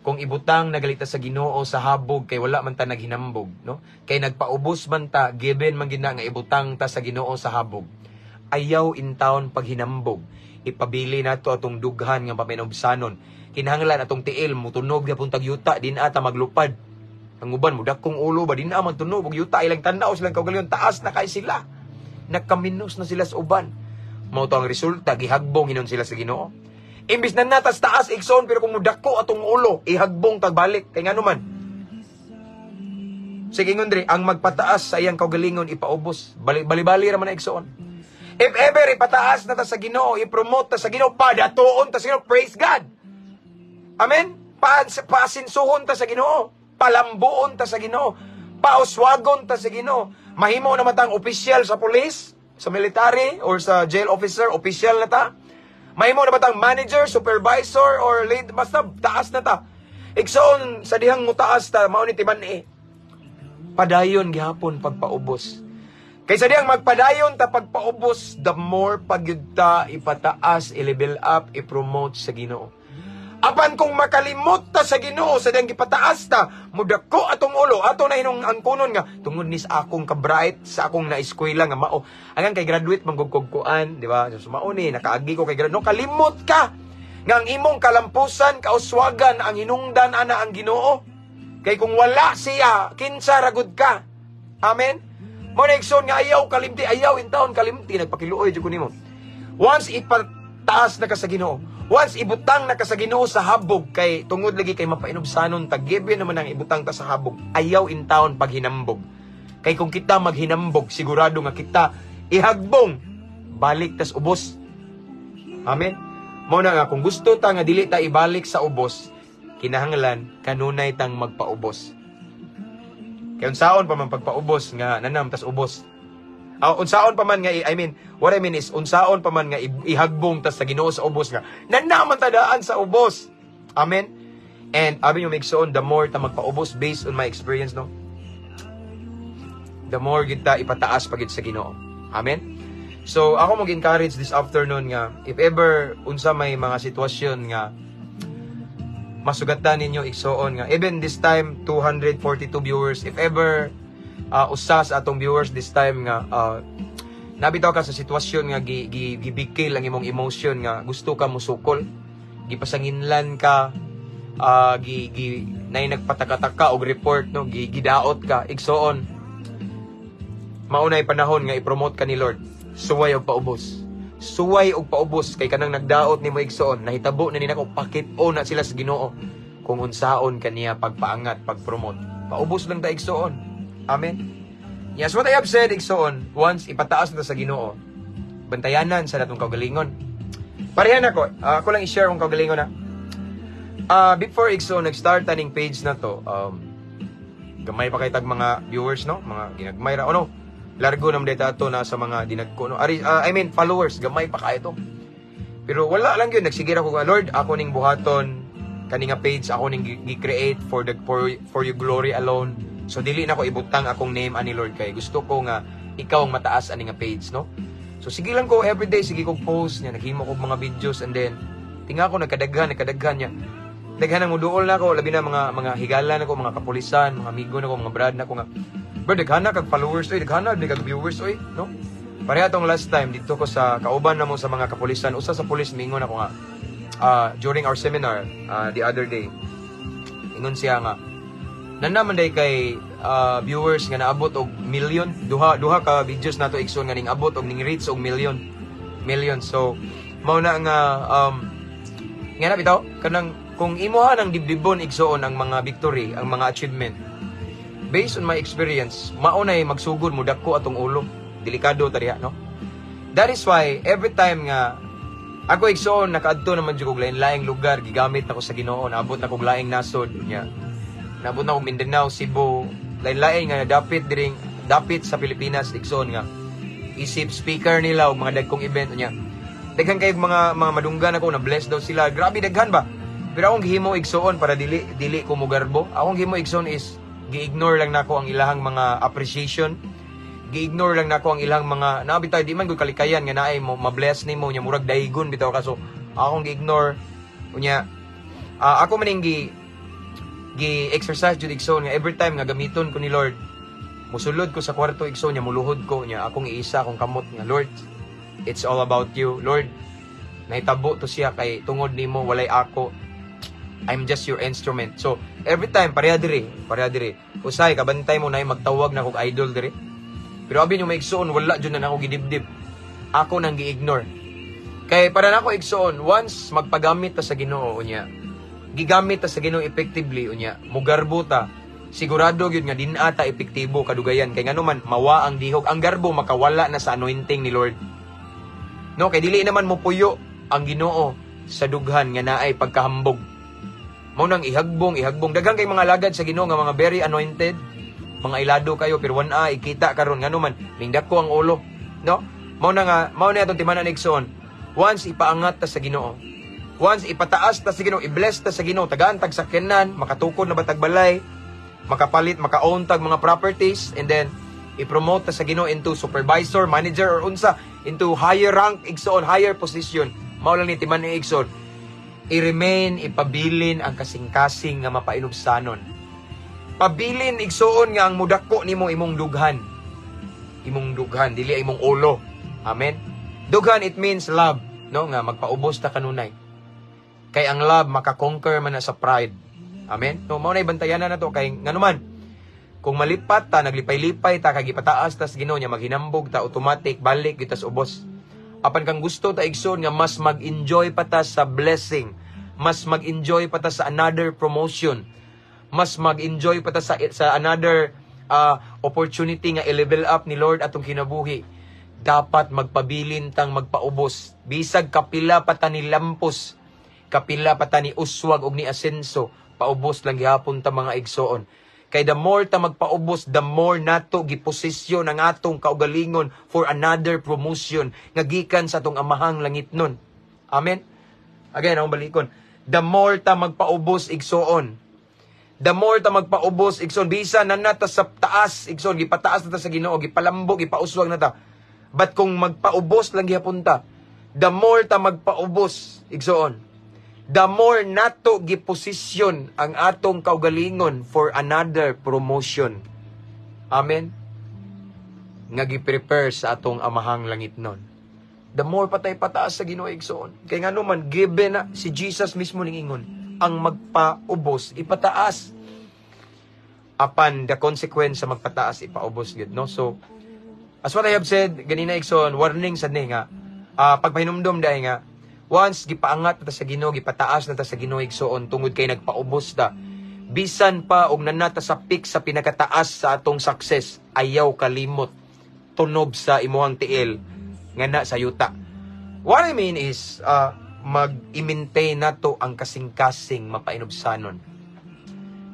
Kung ibutang nagalita sa Ginoo sa habog kay wala man ta naghinambog, no? Kay nagpaubos man ta, given man gid nga ibutang ta sa Ginoo sa habog. Ayaw in taon pag hinambog. Ipabili nato atong dughan nga paminobsanon. Kinahanglan atong tiil mutunog gyapon tag yuta din ata maglupad. Ang uban mo dakong ulo ba din man tunog og yuta ilang tan-aw silang kaugalingon, taas na kay sila. Nagkaminos na sila sa uban. Mao to ang resulta, gihagbong hinon sila sa Ginoo. Imbis na natas taas igsoon, pero kung mudako atong ulo, ihagbong tagbalik. Kaya nga naman, Sige ngundri, ang magpataas sa iyang kaugalingon ipaubos. Bali-bali raman na igsoon. If ever ipataas na ta sa Ginoo, i-promote ta sa Ginoo, padatuon ta sa Ginoo, praise God. Amen. Pasinsuhon ta sa Ginoo, palambuon ta sa Ginoo, pauswagon ta sa Ginoo. Mahimo na matang opisyal sa police, sa military or sa jail officer, opisyal na ta. Mahimo na matang manager, supervisor or lead, basta taas na ta. Igsoon sa dihang mutaas ta, mao ni timan padayon gihapon pagpaubos. Kaysa diyang magpadayon ta pagpaubos, the more pagyud ipataas, i-level up, i-promote sa Ginoo. Apan kung makalimot ta sa Ginoo sa diyang ipataas ta, mudako atong ulo, ato na hinong angkunon nga, tungod ni sa akong ka-bright, sa akong na-eskwela nga mao. Hanggang kay graduate, manggugkugkuan, di ba? So, mao ni, nakaagi ko kay graduate. No, kalimot ka! Nga ang imong kalampusan, kauswagan, ang hinungdan, ana ang Ginoo. Kay kung wala siya, kinsa ragud ka. Amen? Mo nagson nga ayaw kalimti, ayaw in taon kalimti, nagpakiluoy jud ko nimo. Once ipataas na ka sa Ginoo, once ibutang na ka sa Ginoo sa habog, kay tungod lagi kay mapainubsanon ta, gibe naman ang ibutang ta sa habog. Ayaw in taon pag hinambog. Kay kung kita maghinambog, sigurado nga kita ihagbong, balik tas ubos. Amen. Mo na nga kung gusto ta nga dili ta ibalik sa ubos, kinahanglan kanunay tang magpaubos. Kaya unsaon pa man pagpaubos nga nanam tas ubos. Unsaon pa man nga what I mean is unsaon pa man nga ihagbong tas sa Ginoo sa ubos nga nanaman tadaan sa ubos. Amen. And abi yung magsuon, the more ta magpaubos based on my experience, no, the more kita ipataas pagid sa Ginoo. Amen. So ako mag-encourage this afternoon nga if ever unsa may mga sitwasyon nga masugatan ninyo igsoon nga even this time 242 viewers, if ever usas atong viewers this time nga nabitaw ka sa sitwasyon nga gibikil ang imong emotion nga gusto ka musukol, gipasanginlan ka, nay nagpatakataka og report, no, gidaot ka igsoon, maunay panahon nga i-promote ka ni Lord. Suway og paubos. Suway og paubos kay kanang nagdaot nimo igsoon, nahitabo na nina ko pakit-o na sila sa Ginoo kung unsaon kaniya pagpaangat, pagpromote. Paubos lang ta igsoon. Amen. Yes, what I have said igsoon, once ipataas na sa Ginoo, bantayanan sa natong kaugalingon. Parehan ako. Ako lang i-share kung kaugalingon na. Before igsoon nag-start taning page na to, gamay pa kay tag mga viewers, no? Mga ginagmay ra no. Largo naman dito ato na sa mga dinagko, no? Followers, gamay pa kayo to. Pero wala lang yun, nagsigir ako nga, Lord, ako ning buhaton, kaninga page, ako ning gi-create for your glory alone. So, dili na ko ibutang akong name ani Lord, kay gusto ko nga, ikaw ang mataas ani nga page, no? So, sige lang ko, everyday, sige kong post niya, naghimo ko mga videos, and then, tinga ko, nagkadaghan niya. Daghan ang muduol na ko, labi na mga higala na ko, mga kapulisan, mga amigo na ko, mga brad na ko nga, bro, daghana kag followers oy, daghana kag viewers oy, no? Pareha tong last time dito ko sa kauban na mo sa mga kapulisan, usa sa pulis mingon ako nga during our seminar the other day. Ingon siya nga nanaman day kay viewers nga naabot og million, duha ka videos nato igsoon nga ning abot og ning reach og million. So mao na nga nga na bitaw kanang kung imuha ng dibdibon igsoon ang mga victory, ang mga achievement. Based on my experience, maunay magsugod mo dako atong ulo. Delikado tariha, no? That is why every time nga ako igsoon nakaadto naman jud og lain-laing lugar, gigamit nako sa Ginoo, naabot na kog laing nasod nya. Naabot na ko Mindanao, Cebu, lain-lain nga dapit sa Pilipinas igsoon nga. Isip speaker nila og mga dagkong event nya. Daghan kay mga madunggan ako na bless daw sila. Grabe daghan ba? Pero akong gihimo igsoon para dili ko mugarbo. Akong gihimo igsoon is gi-ignore lang nako ang ilahang mga appreciation. Gi-ignore lang nako ang ilang mga nabitaw di man gud kalikayan nga naay mo ma-bless nimo nya murag daygon bitaw kaso akong gi-ignore unya. Ako maning gi-exercise jud igsoon nga every time nga gamiton ko ni Lord. Musulod ko sa kwarto igsoon nya muluhod ko nya akong iisa akong kamot nga Lord. It's all about you, Lord. Nahitabo to siya kay tungod nimo walay ako. I'm just your instrument. So, every time, pareha diri. Usay, kabantay mo na magtawag na kong idol diri. Pero abi nyo may igsoon, wala dyan na ako gidibdib. Ako nang gi-ignore. Kaya para na ako igsoon, once magpagamit ta sa Ginoo unya, gigamit ta sa Ginoo effectively unya, mugarbo ta, sigurado yun nga din ata epektibo kadugayan kay ngano man mawa ang dihog, ang garbo makawala na sa anointing ni Lord. No, kay dili naman mo puyo ang Ginoo sa dughan nga naay pagkahambog. Mao nang ihagbong daghang kay mga lagad sa Ginoo nga mga very anointed, mga ilado kayo pero wana ikita karon ngano man mingdako ang ulo, no? Mao na atong timanan igsoon. Once ipaangat ta sa Ginoo, once ipataas ta sa Ginoo, i-bless ta sa Ginoo, tagaan tag sakyanan, makatukod na batag balay, makapalit, maka-own tag mga properties, and then i-promote ta sa Ginoo into supervisor, manager, or unsa, into higher rank, igsoon, higher position. Mao lang ni timan ni igsoon. I-remain, ipabilin ang kasing-kasing nga mapainubsanon. Pabilin, igsoon nga ang mudako nimo imong dughan. Imong dughan, dili imong ulo. Amen? Dughan, it means love, no? Nga magpaubos ta kanunay. Kay ang love, makakonquer man na sa pride. Amen? No, mao na ibantayan na to kay nganuman. Kung malipat ta, naglipay-lipay ta, kag ipataas ta sa Ginoo niya, maghinambog ta, automatic, balik, gitas ubos. Apan kang gusto ta igsoon nga mas mag-enjoy pa ta sa blessing, mas mag-enjoy pa ta sa another promotion, mas mag-enjoy pa ta sa another opportunity nga i-level up ni Lord atong kinabuhi. Dapat magpabilin tang magpaubos. Bisag kapila pa ta ni lampos, kapila pa ta ni uswag og ni asenso, paubos lang gihapon ta mga igsoon. Kay the more ta magpaubos, the more nato giposisyon ang atong kaugalingon for another promotion nga gikan sa atong amahang langit nun. Amen? Again, akong balikon. The more ta magpaubos, igsoon. The more ta magpaubos, igsoon. Bisa na nata sa taas, igsoon. Gipataas na ta sa Ginoo, gipalambog, gipauswag na ta. But kung magpaubos lang gihapon ta, the more ta magpaubos, igsoon, the more nato giposisyon ang atong kaugalingon for another promotion. Amen? Nga gi-prepare sa atong amahang langit nun. The more patay pataas sa Ginoo igsoon. Kay nga naman, given na si Jesus mismo ningingon, ang magpaubos, ipataas. Apan, the consequence sa magpataas, ipaubos gid, no? So, as what I have said, ganina igsoon, warning sa ni nga, pagpahinumdom dahil nga, once gipaangat na ta sa Ginoo, gipataas na ta sa Ginoo igsoon, tungod kay nagpaubos ta, bisan pa og nanata sa peak sa pinakataas sa atong success, ayaw kalimot, tunob sa imuhang tiil, nga na sa yuta. What I mean is, mag-i-maintain nato ang kasing-kasing mapainubsanon.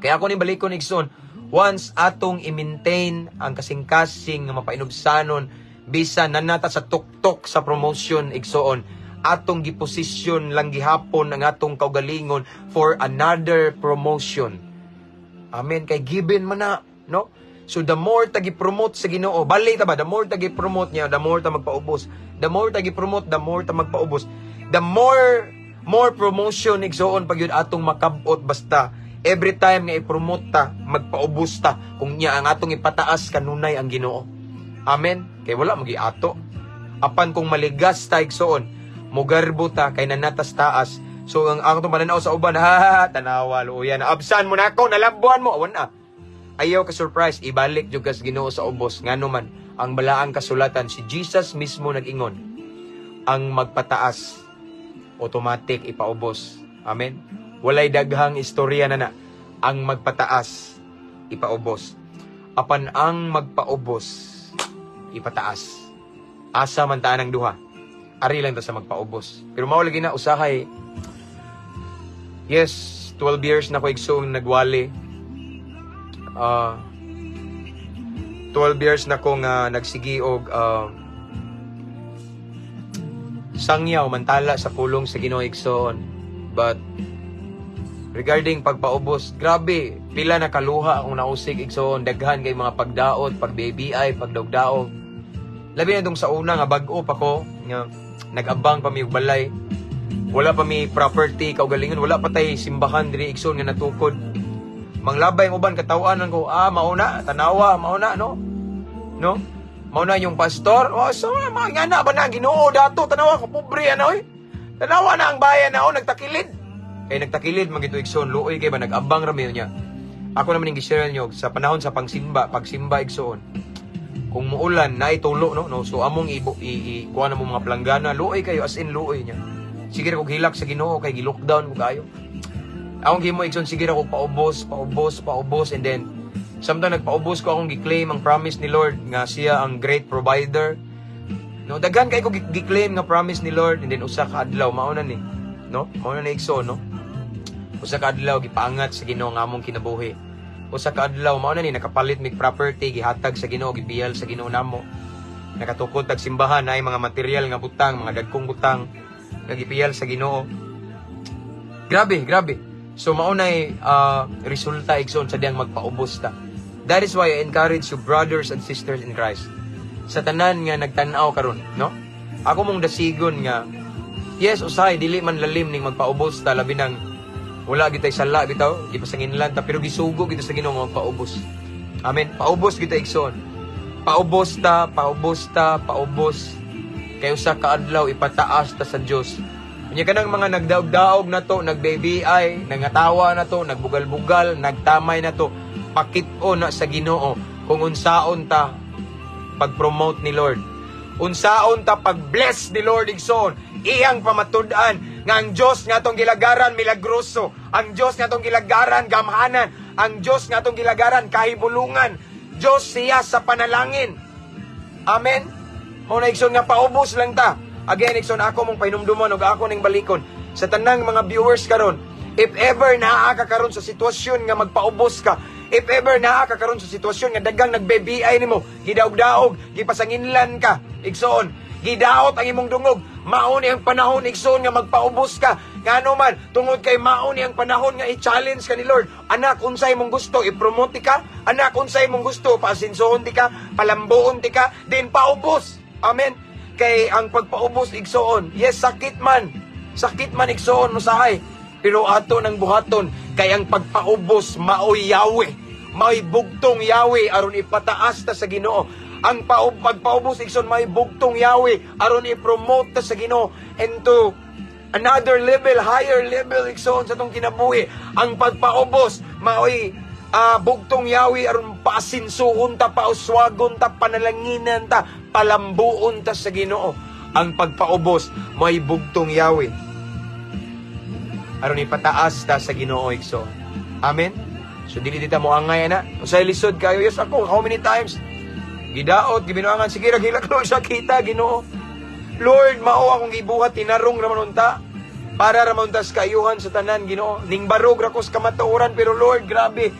Kaya ako ni balikon igsoon, once atong i-maintain ang kasing-kasing nga mapainubsanon, bisan nanata sa tuktok sa promotion igsoon, atong giposisyon lang gihapon ang atong kaugalingon for another promotion. Amen. Kay given man na, no? So the more ta gi-promote sa Ginoo, bali ta ba? The more ta gi-promote niya, the more ta magpaubos. The more ta gi-promote, the more ta magpaubos. The more promotion igsoon pag yun atong makabot basta every time nga i-promote ta, magpaubos ta, kung niya ang atong ipataas kanunay ang Ginoo. Amen. Kay wala magi-ato. Apan kung maligas ta igsoon, mugarbo ta kay nanatas taas. So ang atong pananaw sa uban, tanawa luya na absan mo na ako, nalabuan mo, awan na. Ayaw ka surprise, ibalik jud kas Ginoo sa ubos. Ngano man ang balaang kasulatan, si Jesus mismo nag-ingon, ang magpataas automatic ipaubos. Amen. Walay daghang istorya na ang magpataas ipaubos. Apan ang magpaubos ipataas. Asa man taan ang duha. Ari lang ta sa magpaubos. Pero mao lagi na usahay. Yes, 12 years na ko igsoon nagwali. 12 years na ko nga nagsigi og sangyaw mantala sa pulong sa Ginoo igsoon. But regarding pagpaubos, grabe, pila na kaluha akong nausig igsoon, daghan kay mga pagdaot, pag-BBI, pagdaog-daog. Labi na itong sa una nga bag-o pa ko, nga nag-abang pa mi og balay. Wala pa mi property, kaugalingon, wala pa tay simbahan diri igsoon nga natukod. Manglabay ang uban katawanan ko, mauna, tanawa, mauna, no? No? Mauna yung pastor, so mga ngana ba na Ginoo dato, tanawa ko pobre ano eh. Tanawa na ang bayan na nagtakilid. Kay nagtakilid magito igsoon luoy kay ba nag-abang ra mi niya. Ako naman ning gi-share nyo sa panahon sa pagsimba igsoon. Kung muulan na itulo no, so among kuha na mo mga planggana, luoy kayo as in luoy niya. Sige ra kog hilak sa Ginoo kay gi-lockdown ko kayo. Akong gimo igsoon sige ra kog paubos and then Samtang nagpaubos ko akong gi-claim ang promise ni Lord nga siya ang great provider. No, daghan kay ko gi-claim nga promise ni Lord, and then usa ka adlaw mauna ni, no? Mauna ni igsoon, no? Usa ka adlaw gipaangat sa Ginoo nga among kinabuhi. Usa ka adlaw mauna ni nakapalit mig property gihatag sa Ginoo, gibiyal sa Ginoo namo. Nakatukod tag simbahan ay mga material nga butang, mga dagkong butang nga gipiyal sa Ginoo. Grabe, grabe. So maunay resulta igsoon sa diyang magpaubos ta. That is why I encourage you, brothers and sisters in Christ, sa tanan nga nagtan-aw karon, no? Ako mong dasigon nga, yes, usay dili man lalim ning magpaubos ta, labi nang wala gitay sala bitaw, gipasanginlan ta, pero gisugo gito sa Ginoo magpaubos. Amen. Paubos gito igsoon. Paubos ta, paubos ta, paubos. Kay usa ka adlaw ipataas ta sa Dios. Unya kanang mga nagdaog-daog na to, nagBBI, nangatawa na to, nagbugal-bugal, nagtamay na to, pakit-o na sa Ginoo kung unsaon ta pag-promote ni Lord. Unsaon ta pag-bless ni Lord igsoon. Iyang pamatud-an nga ang Dios nga tong gilagaran milagroso, ang Dios nga tong gilagaran gamhanan, ang Dios nga tong gilagaran kahibulungan. Dios siya sa panalangin. Amen. Mo na igsoon nga paubos lang ta. Again, igsoon ako mong pahinumduman ug ako ning balikon sa tanang mga viewers karon. If ever naa ka karon sa sitwasyon nga magpaubos ka, if ever naa ka karon sa sitwasyon nga dagang nagBBI nimo, gidaog-daog, gipasanginlan ka, igsoon, gidaot ang imong dungog, mauni ang panahon igsoon nga magpaubos ka. Ngano man tungod kay mauni ang panahon nga i-challenge ka ni Lord. Anak, unsay mong gusto i-promote ka? Anak, unsay mong gusto paasinsohon ti ka, palambuon ti ka, din paubos. Amen. Kay ang pagpaubos igsoon, yes, sakit man igsoon usahay, pero ato nang buhaton kay ang pagpaubos maoy Yahweh, maoy bugtong Yahweh aron ipataas ta sa Ginoo. Ang pagpaubos igsoon may bugtong Yahweh aron i-promote ta sa Ginoo into another level, higher level igsoon sa tong kinabuhi. Ang pagpaubos maoy bugtong Yahweh aron paasinsuhon ta, pauswagon ta, panalanginan ta, palambuon ta sa Ginoo. Ang pagpaubos may bugtong Yahweh aron ipataas ta sa Ginoo igsoon. Amen. So dili dita mo angay na. Usay lisod kayo, yes ako how many times gidaot gibinuangan, sige ra hilak Lord sa kita Ginoo. Lord, mao akong gibuhat tinarong ra man unta para ra man unta sa kayuhan sa tanan Ginoo. Ning barog ra ko sa kamatuoran, pero Lord, grabe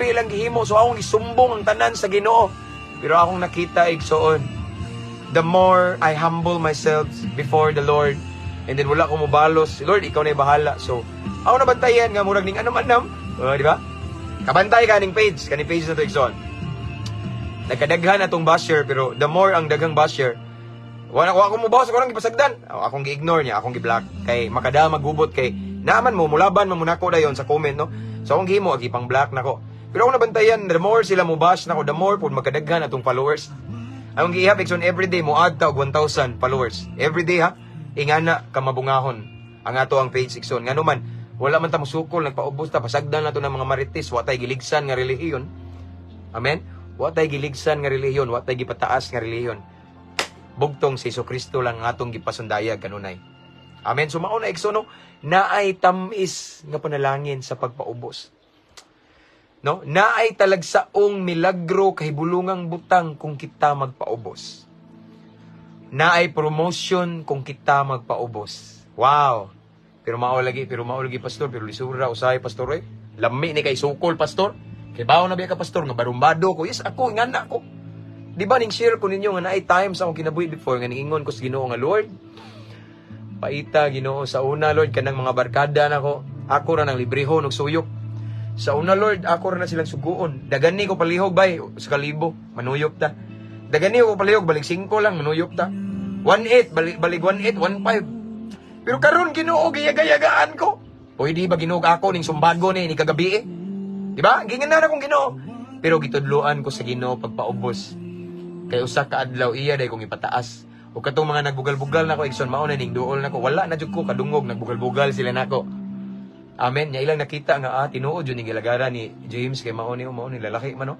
ilang gihimo. So akong gisumbong ang tanan sa Ginoo. Pero akong nakita igsoon, the more I humble myself before the Lord, and then wala ko mobalos, Lord, ikaw na bahala. So ako na bantayan nga murag ning ano man nam, di ba? Kabantay ka ning page na to igsoon. Nagkadaghan atong basher, pero the more ang daghang basher, wala ko mobawas, ako nang gipasagdan. Akong gi-ignore niya, akong gi-block kay makada magubot kay naaman mo mulaban man muna ko dayon sa comment, no? So akong gihimo ipang block nako. Pero ako nabantayan, the more sila mo bash nako, the more pud magkadaghan atong followers. Akong gihap igsoon everyday mo add ta og 1,000 followers. Everyday ha. Ingana ka mabungahon ang ato ang page igsoon. Ngano man wala man ta musukol, nagpaubos ta, pasagdan nato ng mga marites, wa tay giligsan nga relihiyon. Amen. Wa tay giligsan nga relihiyon, wa tay gipataas nga relihiyon. Bugtong si Jesucristo lang ang atong gipasundayag kanunay. Amen. So mao na igsoon, naay tamis nga panalangin sa pagpaubos. No? Naay talagsaong milagro kahibulungang butang kung kita magpaubos. Naay promotion kung kita magpaubos. Wow. Pero mao lagi pastor, pero lisura usahay pastor eh. Lami ni kay sukol pastor. Kay bawo na biya ka pastor nga barumbado ko. Yes, ako ingana ko. Di ba ning share ko ninyo nga naay times akong kinabuhi before nga ningon ko sa Ginoo nga Lord, paita Ginoo sa una Lord kanang mga barkada nako. Ako ra nang librehon og suyok. Sa una Lord, ako ra na silang suguon. Dagani ko palihog bay sa kalibo, manuyop ta. Dagani ko palihog balik 5 lang manuyop ta. 1.8 balik 1.8 1.5. Pero karon Ginoo giyagayagaan ko. Pwede ba Ginoo ako ning sumbago ni kagabi eh? Di ba? Ginganan akong Ginoo. Pero gitudloan ko sa Ginoo pagpaubos. Kay usa ka adlaw iya day kong ipataas. O katong mga nagbugal-bugal nako igsoon mao na ning duol nako, wala na jud ko kadungog, nagbugal-bugal sila nako. Amen. Nya ilang nakita nga tinuod jud ning gilagara ni James kay mao ni lalaki man no.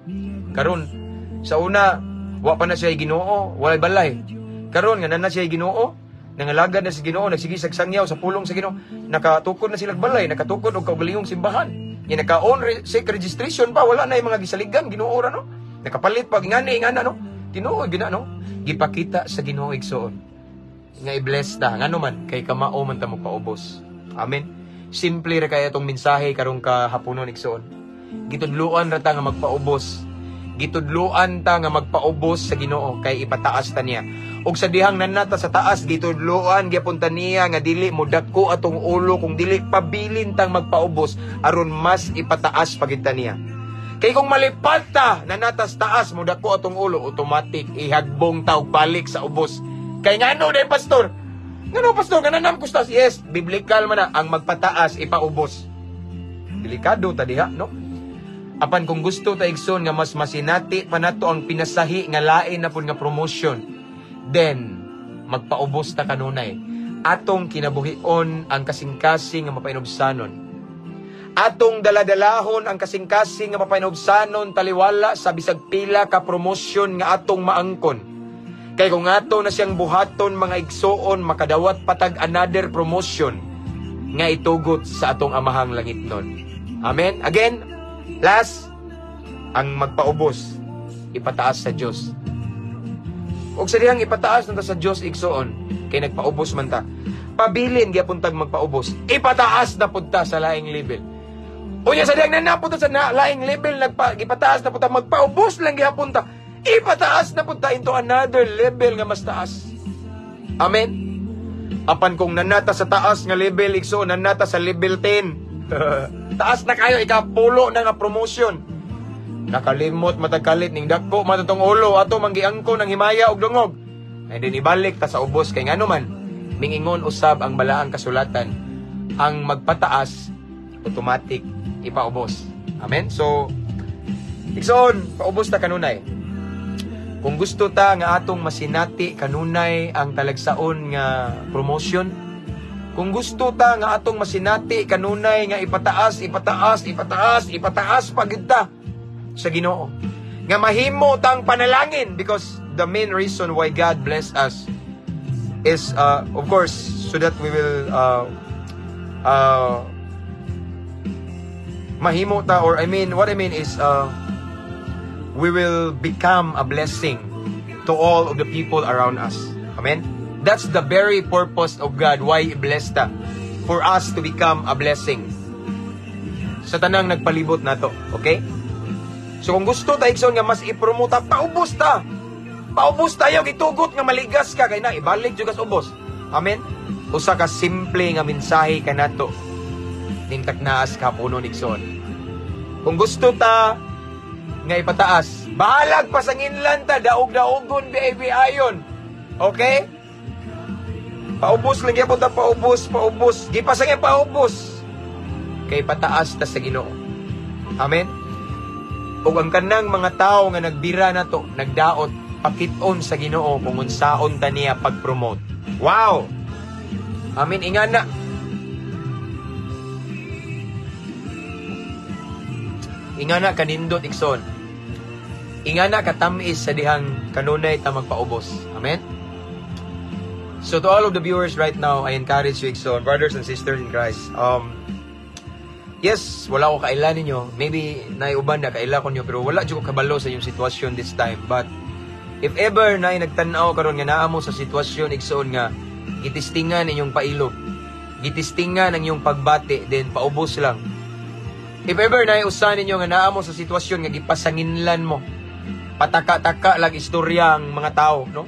Karon sa una wa pa na siya Ginoo, walay balay. Karon nga na siya Ginoo, nangalagad na si Ginoo, nagsigisag sangyaw sa pulong sa Ginoo, nakatukod na sila balay, nakatukod og kaugalingong simbahan. Yung naka-own sick registration pa, wala na yung mga gisaligan, Ginoo ra no. Nakapalit pa ingani no. Tinuod gina no. Gipakita sa Ginoo igsoon. Nga i-bless ta ngano man kay kamao man ta magpaubos. Amen. Simple ra kay atong mensahe karong kahaponon igsoon. Gitudluan ra ta nga magpaubos. Gitudluan ta nga magpaubos sa Ginoo kay ipataas ta niya. Ug sa dihang nanata sa taas gitudluan gyapon ta niya nga dili mo dako atong ulo kung dili pabilin tang magpaubos aron mas ipataas pagid ta niya. Kay kung malipat ta nanatas taas mo dako atong ulo, automatic ihagbong ta og balik sa ubos. Kay ngano day pastor? Ngano pastor kananam kustas? Yes, biblical man na ang magpataas ipaubos. Delikado ta diha, no? Apan kung gusto ta igsoon nga mas masinati pa nato ang pinasahi nga lain na pud nga promotion, then magpaubos ta kanunay. Atong kinabuhion ang kasing-kasing nga mapainobsanon. Atong daladalahon ang kasing-kasing nga mapainobsanon taliwala sa bisag pila ka promotion nga atong maangkon. Kay kung ato na siyang buhaton mga igsoon makadawat patag another promotion nga itugot sa atong amahang langitnon. Amen. Again, last, ang magpaubos ipataas sa Dios. Ug sa dihang ipataas nanta sa Dios igsoon kay nagpaubos man ta. Pabilin gyapon tag magpaubos. Ipataas na pud ta sa laing level. Unya sa dihang nanapod ta sa laing level ipataas na pud ta magpaubos lang gyapon ta. Ipataas na pud ta into another level nga mas taas. Amen. Apan kung nanata sa taas nga level igsoon nanata sa level 10. Taas na kayo ikapulo na nga promotion. Nakalimot matagkalit ning dako matatong ulo ato manggiangko ng himaya og dungog. And then ibalik ta sa ubos kay ngano man mingingon usab ang balaang kasulatan ang magpataas automatic ipaubos. Amen. So igsoon paubos ta kanunay. Kung gusto ta nga atong masinati kanunay ang talagsaon nga promotion, kung gusto ta nga atong masinati kanunay nga ipataas pagid ta sa Ginoo. Nga mahimo tang panalangin because the main reason why God bless us is of course so that we will mahimo ta or what I mean is we will become a blessing to all of the people around us. Amen. That's the very purpose of God why He blessed ta, for us to become a blessing sa tanang nagpalibot nato. Okay? So kung gusto ta igsoon nga mas ipromote ta, paubos ta. Paubos tayo gitugot nga maligas ka kay na ibalik jud kas ubos. Amen. Usa ka simple nga mensahe kanato ning taknaas kapunon igsoon. Kung gusto ta nga ipataas, balag pa sa nginlan ta daog-daogon biay-biayon. Okay? Paubos lang gyapon ta paubos. Gipasangay paubos. Kay pataas ta sa Ginoo. Amen. Ug ang kanang mga tawo nga nagbira nato, nagdaot pakit-on sa Ginoo kung unsaon ta niya pag-promote. Wow. Amen ingana. Ingana kanindot igsoon. Ingana katamis sa dihang kanunay ta magpaubos. Amen. So to all of the viewers right now, I encourage you igsoon, brothers and sisters in Christ. Yes, wala ko kaila ninyo. Maybe naiuban na kaila ko nyo, pero wala dyan ko kabalo sa inyong sitwasyon this time. But if ever na nagtanaw karon nga naa mo sa sitwasyon igsoon nga gitistingan inyong pailog, gitistingan ang inyong pagbati, then paubos lang. If ever na usan ninyo nga naa mo sa sitwasyon nga gipasanginlan mo, pataka-taka lang istorya ang mga tao, no?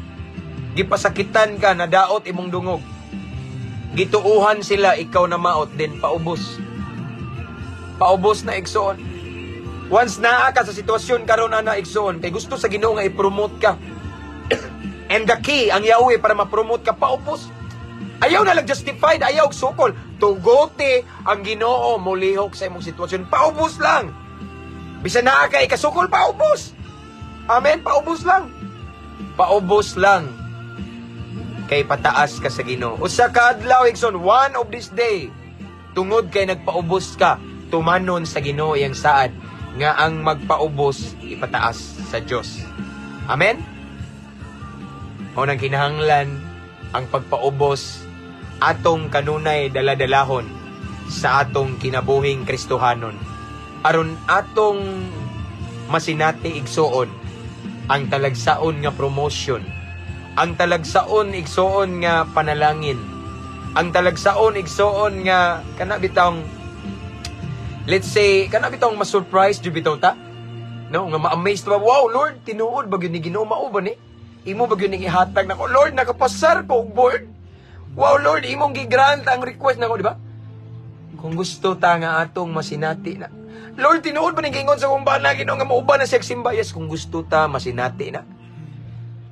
Gipasakitan ka, nadaot imong dungog. Gituuhan sila, ikaw na maot, then paubos. Paubos na igsoon. Once naa ka sa sitwasyon karon na igsoon, kay gusto sa Ginoo nga i-promote ka. And the key, ang yawi para ma-promote ka, paubos. Ayaw na lang justified, ayaw sukol. Tugote ang Ginoo, mulihok sa imong sitwasyon, paubos lang. Bisan naa ka ikasukol, paubos. Amen, paubos lang. Paubos lang. Kay pataas ka sa Ginoo. Usa ka adlaw igsoon, one of this day, tungod kay nagpaubos ka, tumanon sa Ginoo yang saad nga ang magpaubos ipataas sa Dios. Amen. O nang kinahanglan ang pagpaubos atong kanunay daladalahon sa atong kinabuhing Kristohanon. aron atong masinati igsoon ang talagsaon nga promotion, ang talagsaon igsoon nga panalangin, ang talagsaon igsoon nga kana bitong, let's say kana bitong ma-surprise jud bitaw ta, no, nga ma-amaze ta, wow Lord, tinuod ba gyud ni Ginoo mao ba ni? Imo ba gyud ning ihatag nako, Lord, nakapasar ko og board. Wow Lord, imong gi-grant ang request nako, di ba? Kung gusto ta nga atong masinati na, Lord, tinuod ba ning gingon sa kong bana Ginoo nga mauban na siya simba? Yes, kung gusto ta masinati na.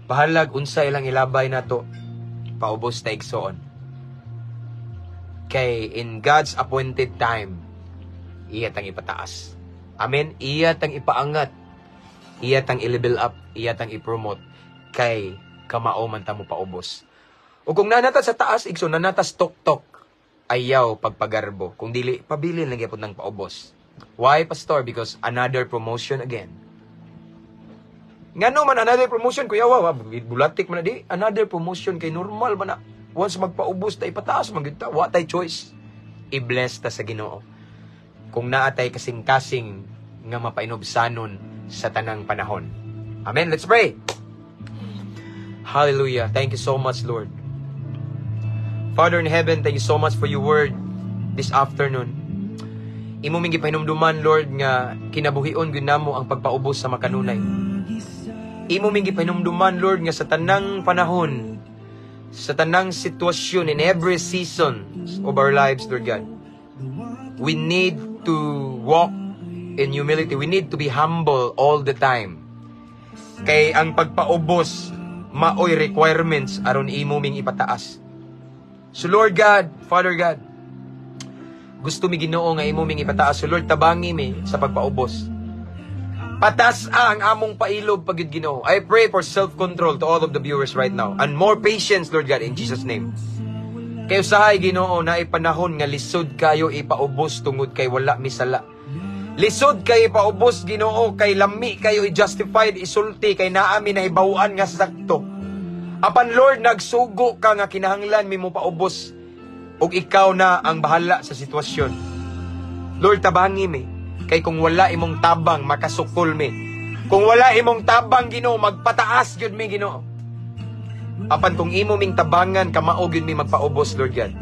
Bahalag unsa ilang ilabay nato, paubos ta igsoon. Kay in God's appointed time, iya tang ipataas. Amen. Iya tang ipaangat. Iya tang i-level up, iya tang i-promote. Kay kamao man ta mo paubos. O kung nanata sa taas igsoon, nanata tok-tok, ayaw pagpagarbo. Kung dili pabilin lang gyapon ng paubos. Why, Pastor? Because another promotion again. Nga man, another promotion, kuya, bulatik man na di. Another promotion, kay normal man na. Once magpaubos, ta ipataas, magita. What ay choice? I-bless ta sa Ginoo. Kung naatay kasing-kasing nga mapainobsanon sa tanang panahon. Amen. Let's pray. Hallelujah. Thank you so much, Lord. Father in heaven, thank you so much for your word this afternoon. Imo ming gipahinumduman, Lord, nga kinabuhion gyud namo ang pagpaubos sa makanunay. Imo ming gipahinumduman, Lord, nga sa tanang panahon, sa tanang sitwasyon, in every season of our lives, Lord God, we need to walk in humility. We need to be humble all the time. Kay ang pagpaubos, maoy requirements aron imo ming ipataas. So Lord God, Father God, gusto mi Ginoo nga imo ming ipataas. So Lord, tabangi mi sa pagpaubos. Patas ang among pailog pagid Ginoo. I pray for self-control to all of the viewers right now. And more patience, Lord God, in Jesus' name. Kay usahay Ginoo na ipanahon nga lisod kayo ipaubos tungod kay wala misala. Lisod kayo ipaubos Ginoo kay lami kayo i-justified, isulti kay naami na hibawan nga sakto. Apan Lord, nagsugo ka nga kinahanglan mi mo paubos. O ikaw na ang bahala sa sitwasyon. Lord, tabangi mi. Kay kung wala imong tabang, makasukol mi. Kung wala imong tabang, Ginoo, magpataas yun mi, Ginoo. Apan kung imo ming tabangan, kamao yun mi magpaubos, Lord God.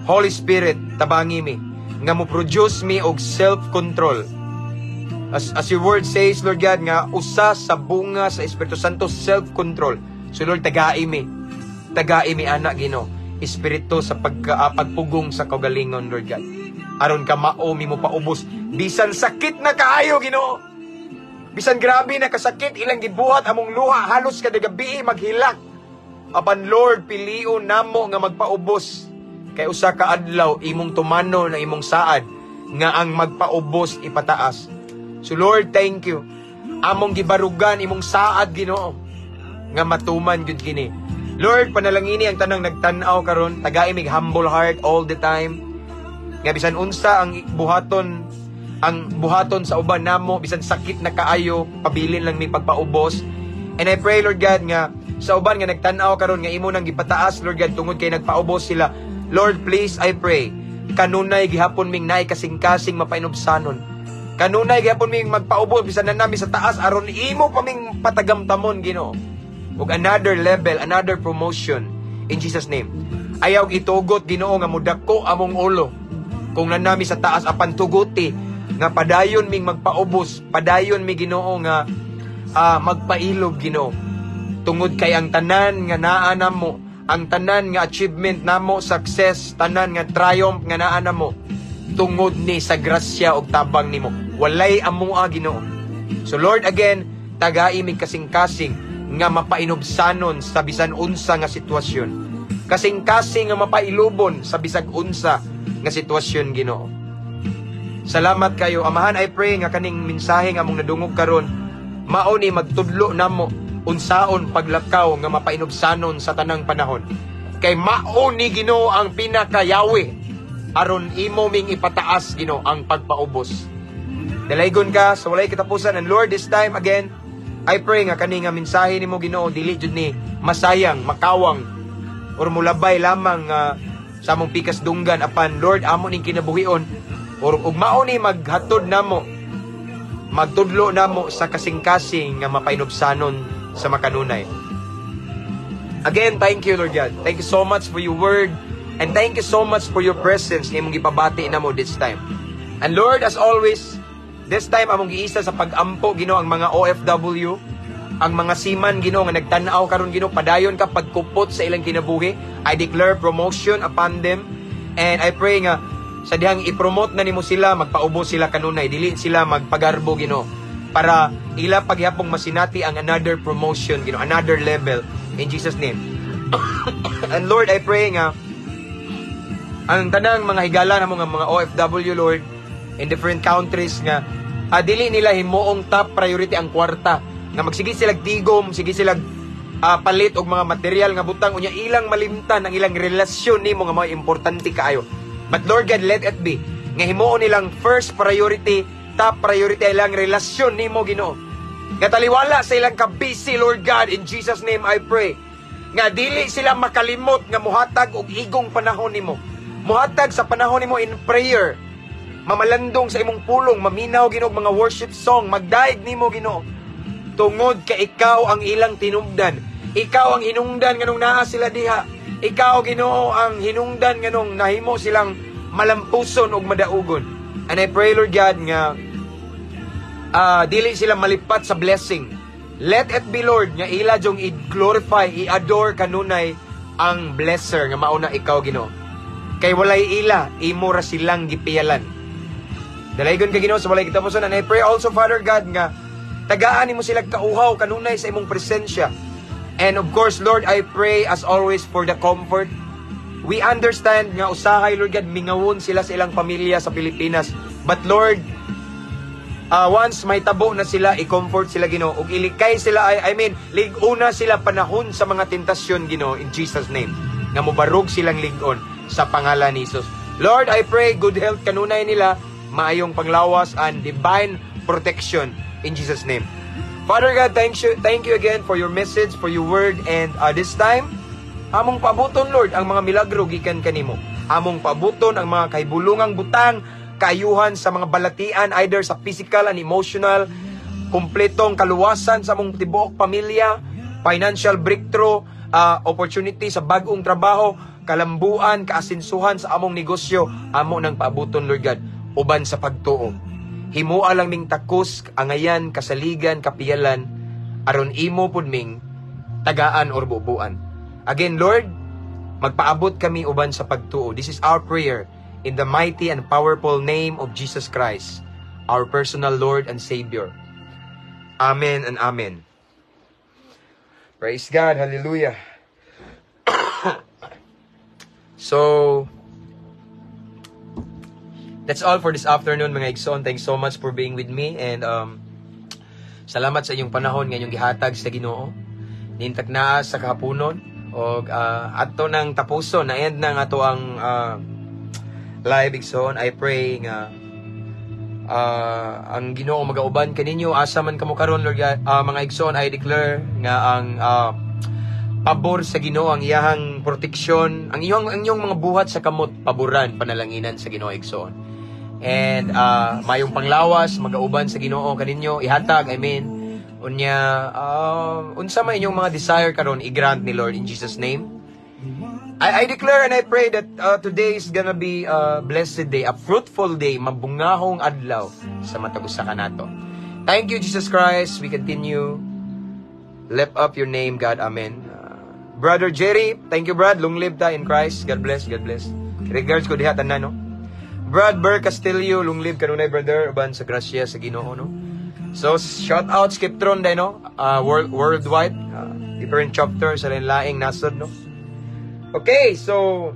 Holy Spirit, tabangi mi. Nga mo produce mi og self-control. As your word says, Lord God, nga usa sa bunga sa Espiritu Santo, self-control. So Lord, tagai mi. Tagai mi, anak, Ginoo. Espiritu sa pagpugong sa kaugalingon, Lord God. Aron ka mao mi mo paubos. Bisan sakit na kaayo, Ginoo. Bisan grabe na kasakit, ilang gibuhat among luha, halos kada gabi maghilak. Apan Lord, pilion namo nga magpaubos. Kay usa ka adlaw imong tumano na imong saad nga ang magpaubos ipataas. So Lord, thank you. Among gibarugan imong saad, Ginoo, nga matuman gyud kini. Lord, panalangini ang tanang nagtanaw karon, tagai mig humble heart all the time. Nga bisan unsa ang buhaton sa uban namo, bisan sakit na kaayo, pabilin lang mi pagpaubos. And I pray, Lord God, nga sa uban nga nagtanaw karon nga imo nang gipataas, Lord God, tungod kay nagpaubos sila. Lord, please, I pray, kanunay gihapon ming naay kasing-kasing mapainobsanon. Kanunay gihapon ming magpaubos bisan na nami sa taas aron imo pa ming patagamtamon, Ginoo. Ug another level, another promotion in Jesus name. Ayaw itugot, Ginoo, nga mudako among ulo. Kung nanami sa taas apan tuguti nga padayon ming magpaubos, padayon mi Ginoo nga magpailog, Ginoo. Tungod kay ang tanan nga naa namo, ang tanan nga achievement namo, success, tanan nga triumph nga naa namo, tungod ni sa grasya ug tabang nimo. Walay amoa, Ginoo. So Lord, again, tagai mi kasing-kasing nga mapainobsanon sa bisan unsa nga sitwasyon. Kasing-kasing nga mapailubon sa bisag unsa nga sitwasyon, Ginoo. Salamat kayo, Amahan. I pray nga kaning mensahe nga among nadungog karon, mao ni magtudlo namo unsaon paglakaw nga mapainobsanon sa tanang panahon. Kay mao ni Ginoo ang pinakayawi aron imo ming ipataas, Ginoo, ang pagpaubos. Dalaygon ka sa walay katapusan. And Lord, this time again, I pray nga kani nga mensahe nimo, Ginoo, dili jud ni masayang, makawang or mulabay lamang sa among pikas dunggan. Apan Lord, amo ning kinabuhion or ug mao ni maghatod namo magtudlo namo sa kasing-kasing nga mapainubsanon sa makanunay. Again, thank you, Lord God. Thank you so much for your word. And thank you so much for your presence na imong gipabati namo this time. And Lord, as always, this time among giisa sa pag-ampo, Ginoo, ang mga OFW, ang mga seaman, Ginoo, nga nagtan-aw karon, Ginoo, padayon ka pagkupot sa ilang kinabuhi. I declare promotion upon them. And I pray nga sa dihang i-promote na nimo sila, magpaubo sila kanunay, dili sila magpagarbo, Ginoo, para ila paghapong masinati ang another promotion, Ginoo, another level in Jesus name. And Lord, I pray nga ang tanang mga higala namo nga mga OFW, Lord, in different countries nga dili nila himuong top priority ang kwarta, nga magsige sila tigom, sige sila palit og mga material nga butang unya ilang malimtan ang ilang relasyon nimo nga mga importante kaayo. But Lord God, let it be nga himuon nilang first priority, top priority ilang relasyon nimo, Ginoo. Nga taliwala sa ilang ka-busy, Lord God, in Jesus name I pray. Nga dili sila makalimot nga muhatag og igong panahon nimo. Muhatag sa panahon nimo in prayer. Mamalandong sa imong pulong, maminaw, Ginoo, mga worship song, magdaig nimo, Ginoo. Tungod ka ikaw ang ilang tinubdan. Ikaw ang hinungdan nganong naa sila diha. Ikaw, Ginoo, ang hinungdan nganong nahimo silang malampuson og madaugon. And I pray, Lord God, nga dili sila malipat sa blessing. Let it be, Lord, nga ila jong i-glorify, i-adore kanunay ang blesser nga mauna ikaw, Ginoo. Kay walay ila, imo ra silang gipiyalan. Dalaygon ka, Ginoo, sa walay kitapuson. And I pray also, Father God, nga tagaan nimo sila kauhaw kanunay sa imong presensya. And of course, Lord, I pray as always for the comfort. We understand nga usahay, Lord God, mingawon sila sa ilang pamilya sa Pilipinas. But Lord, once may tabo na sila, i-comfort sila, Ginoo. Ug ilikay sila, liguna sila panahon sa mga tentasyon, Ginoo, in Jesus name. Nga mubarog silang ligon sa pangalan ni Jesus. Lord, I pray good health kanunay nila, maayong panglawas and divine protection in Jesus name. Father God, thank you again for your message, for your word, and this time, among pabuton, Lord, ang mga milagro gikan kanimo. Among pabuton ang mga kahibulungang butang, kaayuhan sa mga balatian, either sa physical and emotional, kumpletong kaluwasan sa among tibuok pamilya, financial breakthrough, opportunity sa bagong trabaho, kalambuan, kaasinsuhan sa among negosyo, amo nang paabuton, Lord God, uban sa pagtuo. Himua lang ming takos, angayan, kasaligan, kapiyalan, aron imo pud ming tagaan or bubuan. Again, Lord, magpaabot kami uban sa pagtuo. This is our prayer in the mighty and powerful name of Jesus Christ, our personal Lord and Savior. Amen and amen. Praise God. Hallelujah. So, that's all for this afternoon, mga igsoon. Thanks so much for being with me. And salamat sa inyong panahon nga inyong gihatag sa Ginoo. Nintak na sa kahaponon. O ato ng tapuson, na-end na nga ato ang live, igsoon. I pray nga ang Ginoo magauban kaninyo. Asa man kamo karon, Lord God, mga igsoon, I declare nga ang pabor sa Ginoo, ang iyahang proteksyon, ang inyong mga buhat sa kamot, paboran, panalanginan sa Ginoo, igsoon. And mayong panglawas, magauban sa Ginoo kaninyo, ihatag, unya, unsa man inyong mga desire karon, i-grant ni Lord in Jesus name. I declare and I pray that today is gonna be a blessed day, a fruitful day, mabungahong adlaw sa matag usa kanato. Thank you, Jesus Christ. We continue lift up your name, God. Amen. Brother Jerry, thank you, Brad. Long live ta in Christ. God bless, God bless. Regards ko diha tanan, no? Brad Ber Castillo, long live kanunay, brother, uban sa grasya sa Ginoo, no? So, shout out Skiptron day, no? Worldwide, different chapter sa laing nasod, no? Okay, so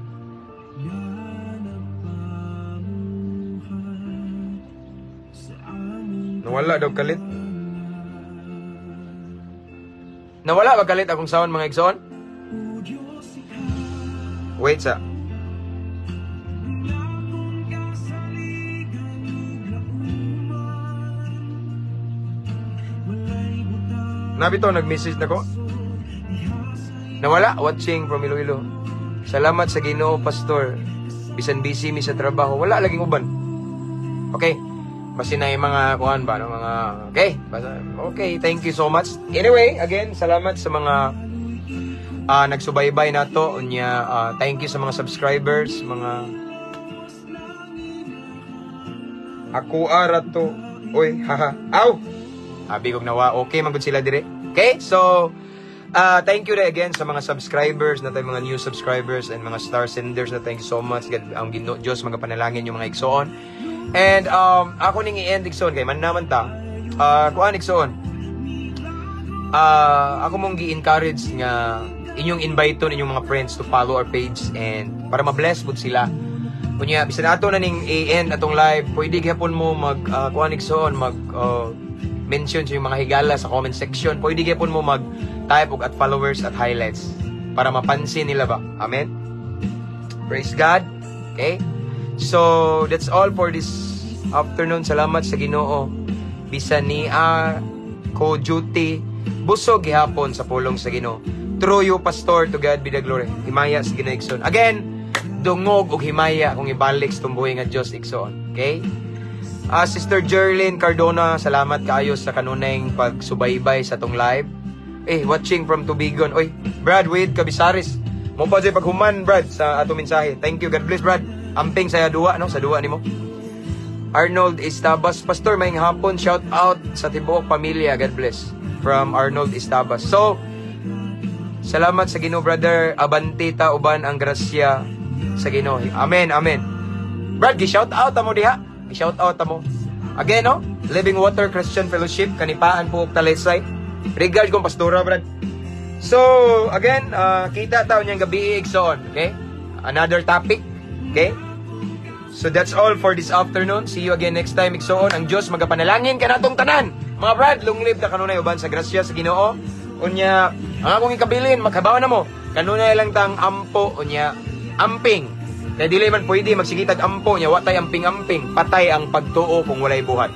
nawala daw kalit. Nawala ba kalit akong sound, mga igsoon? Wait sa. Nabito, nag-message na ko. Nawala, watching from Iloilo. Salamat sa Ginoo, Pastor. Bisan busy mi sa trabaho. Wala laging uban. Okay. Basta na yung mga kuhan ba, no? Mga, okay. Okay, thank you so much. Anyway, again, salamat sa mga nagsubaybay na to. Thank you sa mga subscribers, mga ako ara to. Oy, haha. Aw! Habi kong nawa. Okay, magod sila dire. Okay, so thank you again sa mga subscribers na tayo, mga new subscribers and mga star senders na thank you so much. Ang Ginoo Diyos mga panalangin yung mga igsoon. And ako ning i-end igsoon kay man naman ta. Kuan igsoon. Ako mong gi-encourage nga inyong invite inyong mga friends to follow our page and para ma-bless pud sila. Kunya bisan ato na ning i-end atong live, pwede gyapon mo mag kuan igsoon, mag mention sa yung mga higala sa comment section. Pwede gyapon mo mag type og at followers at highlights para mapansin nila ba. Amen. Praise God. Okay? So, that's all for this afternoon. Salamat sa Ginoo. Bisan ni ko duty busog gihapon sa pulong sa Ginoo. Through you, Pastor, to God be the glory. Himaya sa Ginoo igsoon. Again, dungog og himaya kung ibalik sa tumbuhay nga Dios igsoon. Okay? Sister Jerlyn Cardona, salamat kaayo sa kanunayng pagsubaybay sa tong live. Watching from Tubigon. Oy, Brad Wade Cabisaris. Mo pa jay paghuman, Brad, sa ato mensahe. Thank you, God bless, Brad. Amping sa duwa, no? Sa duwa nimo. Arnold Estabas, Pastor, maayong hapon. Shout out sa tibuok pamilya. God bless. From Arnold Estabas. So, salamat sa Ginoo, brother. Abante ta uban ang grasya sa Ginoo. Amen, amen. Brad, gi-shout out mo diha. Gi-shout out mo. Again, no? Living Water Christian Fellowship, Kanipaan po Talisay. Regard kong pastora, Brad. So, again, kita taon niyang gabi igsoon, okay? Another topic, okay? So, that's all for this afternoon. See you again next time, igsoon. Ang Diyos magapanalangin ka natong tanan. Mga Brad, long live na kanunay uban sa grasya sa Ginoo. Unya, ang akong ikabilin, maghabaw na mo. Kanunay lang tang ampo, unya, amping. Kaya dili man pwede magsigitag ampo niya, watay amping-amping. Patay ang pagtuo kung walay buhat.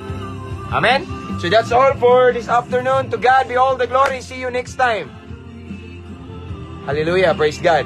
Amen? So that's all for this afternoon. To God be all the glory. See you next time. Hallelujah. Praise God.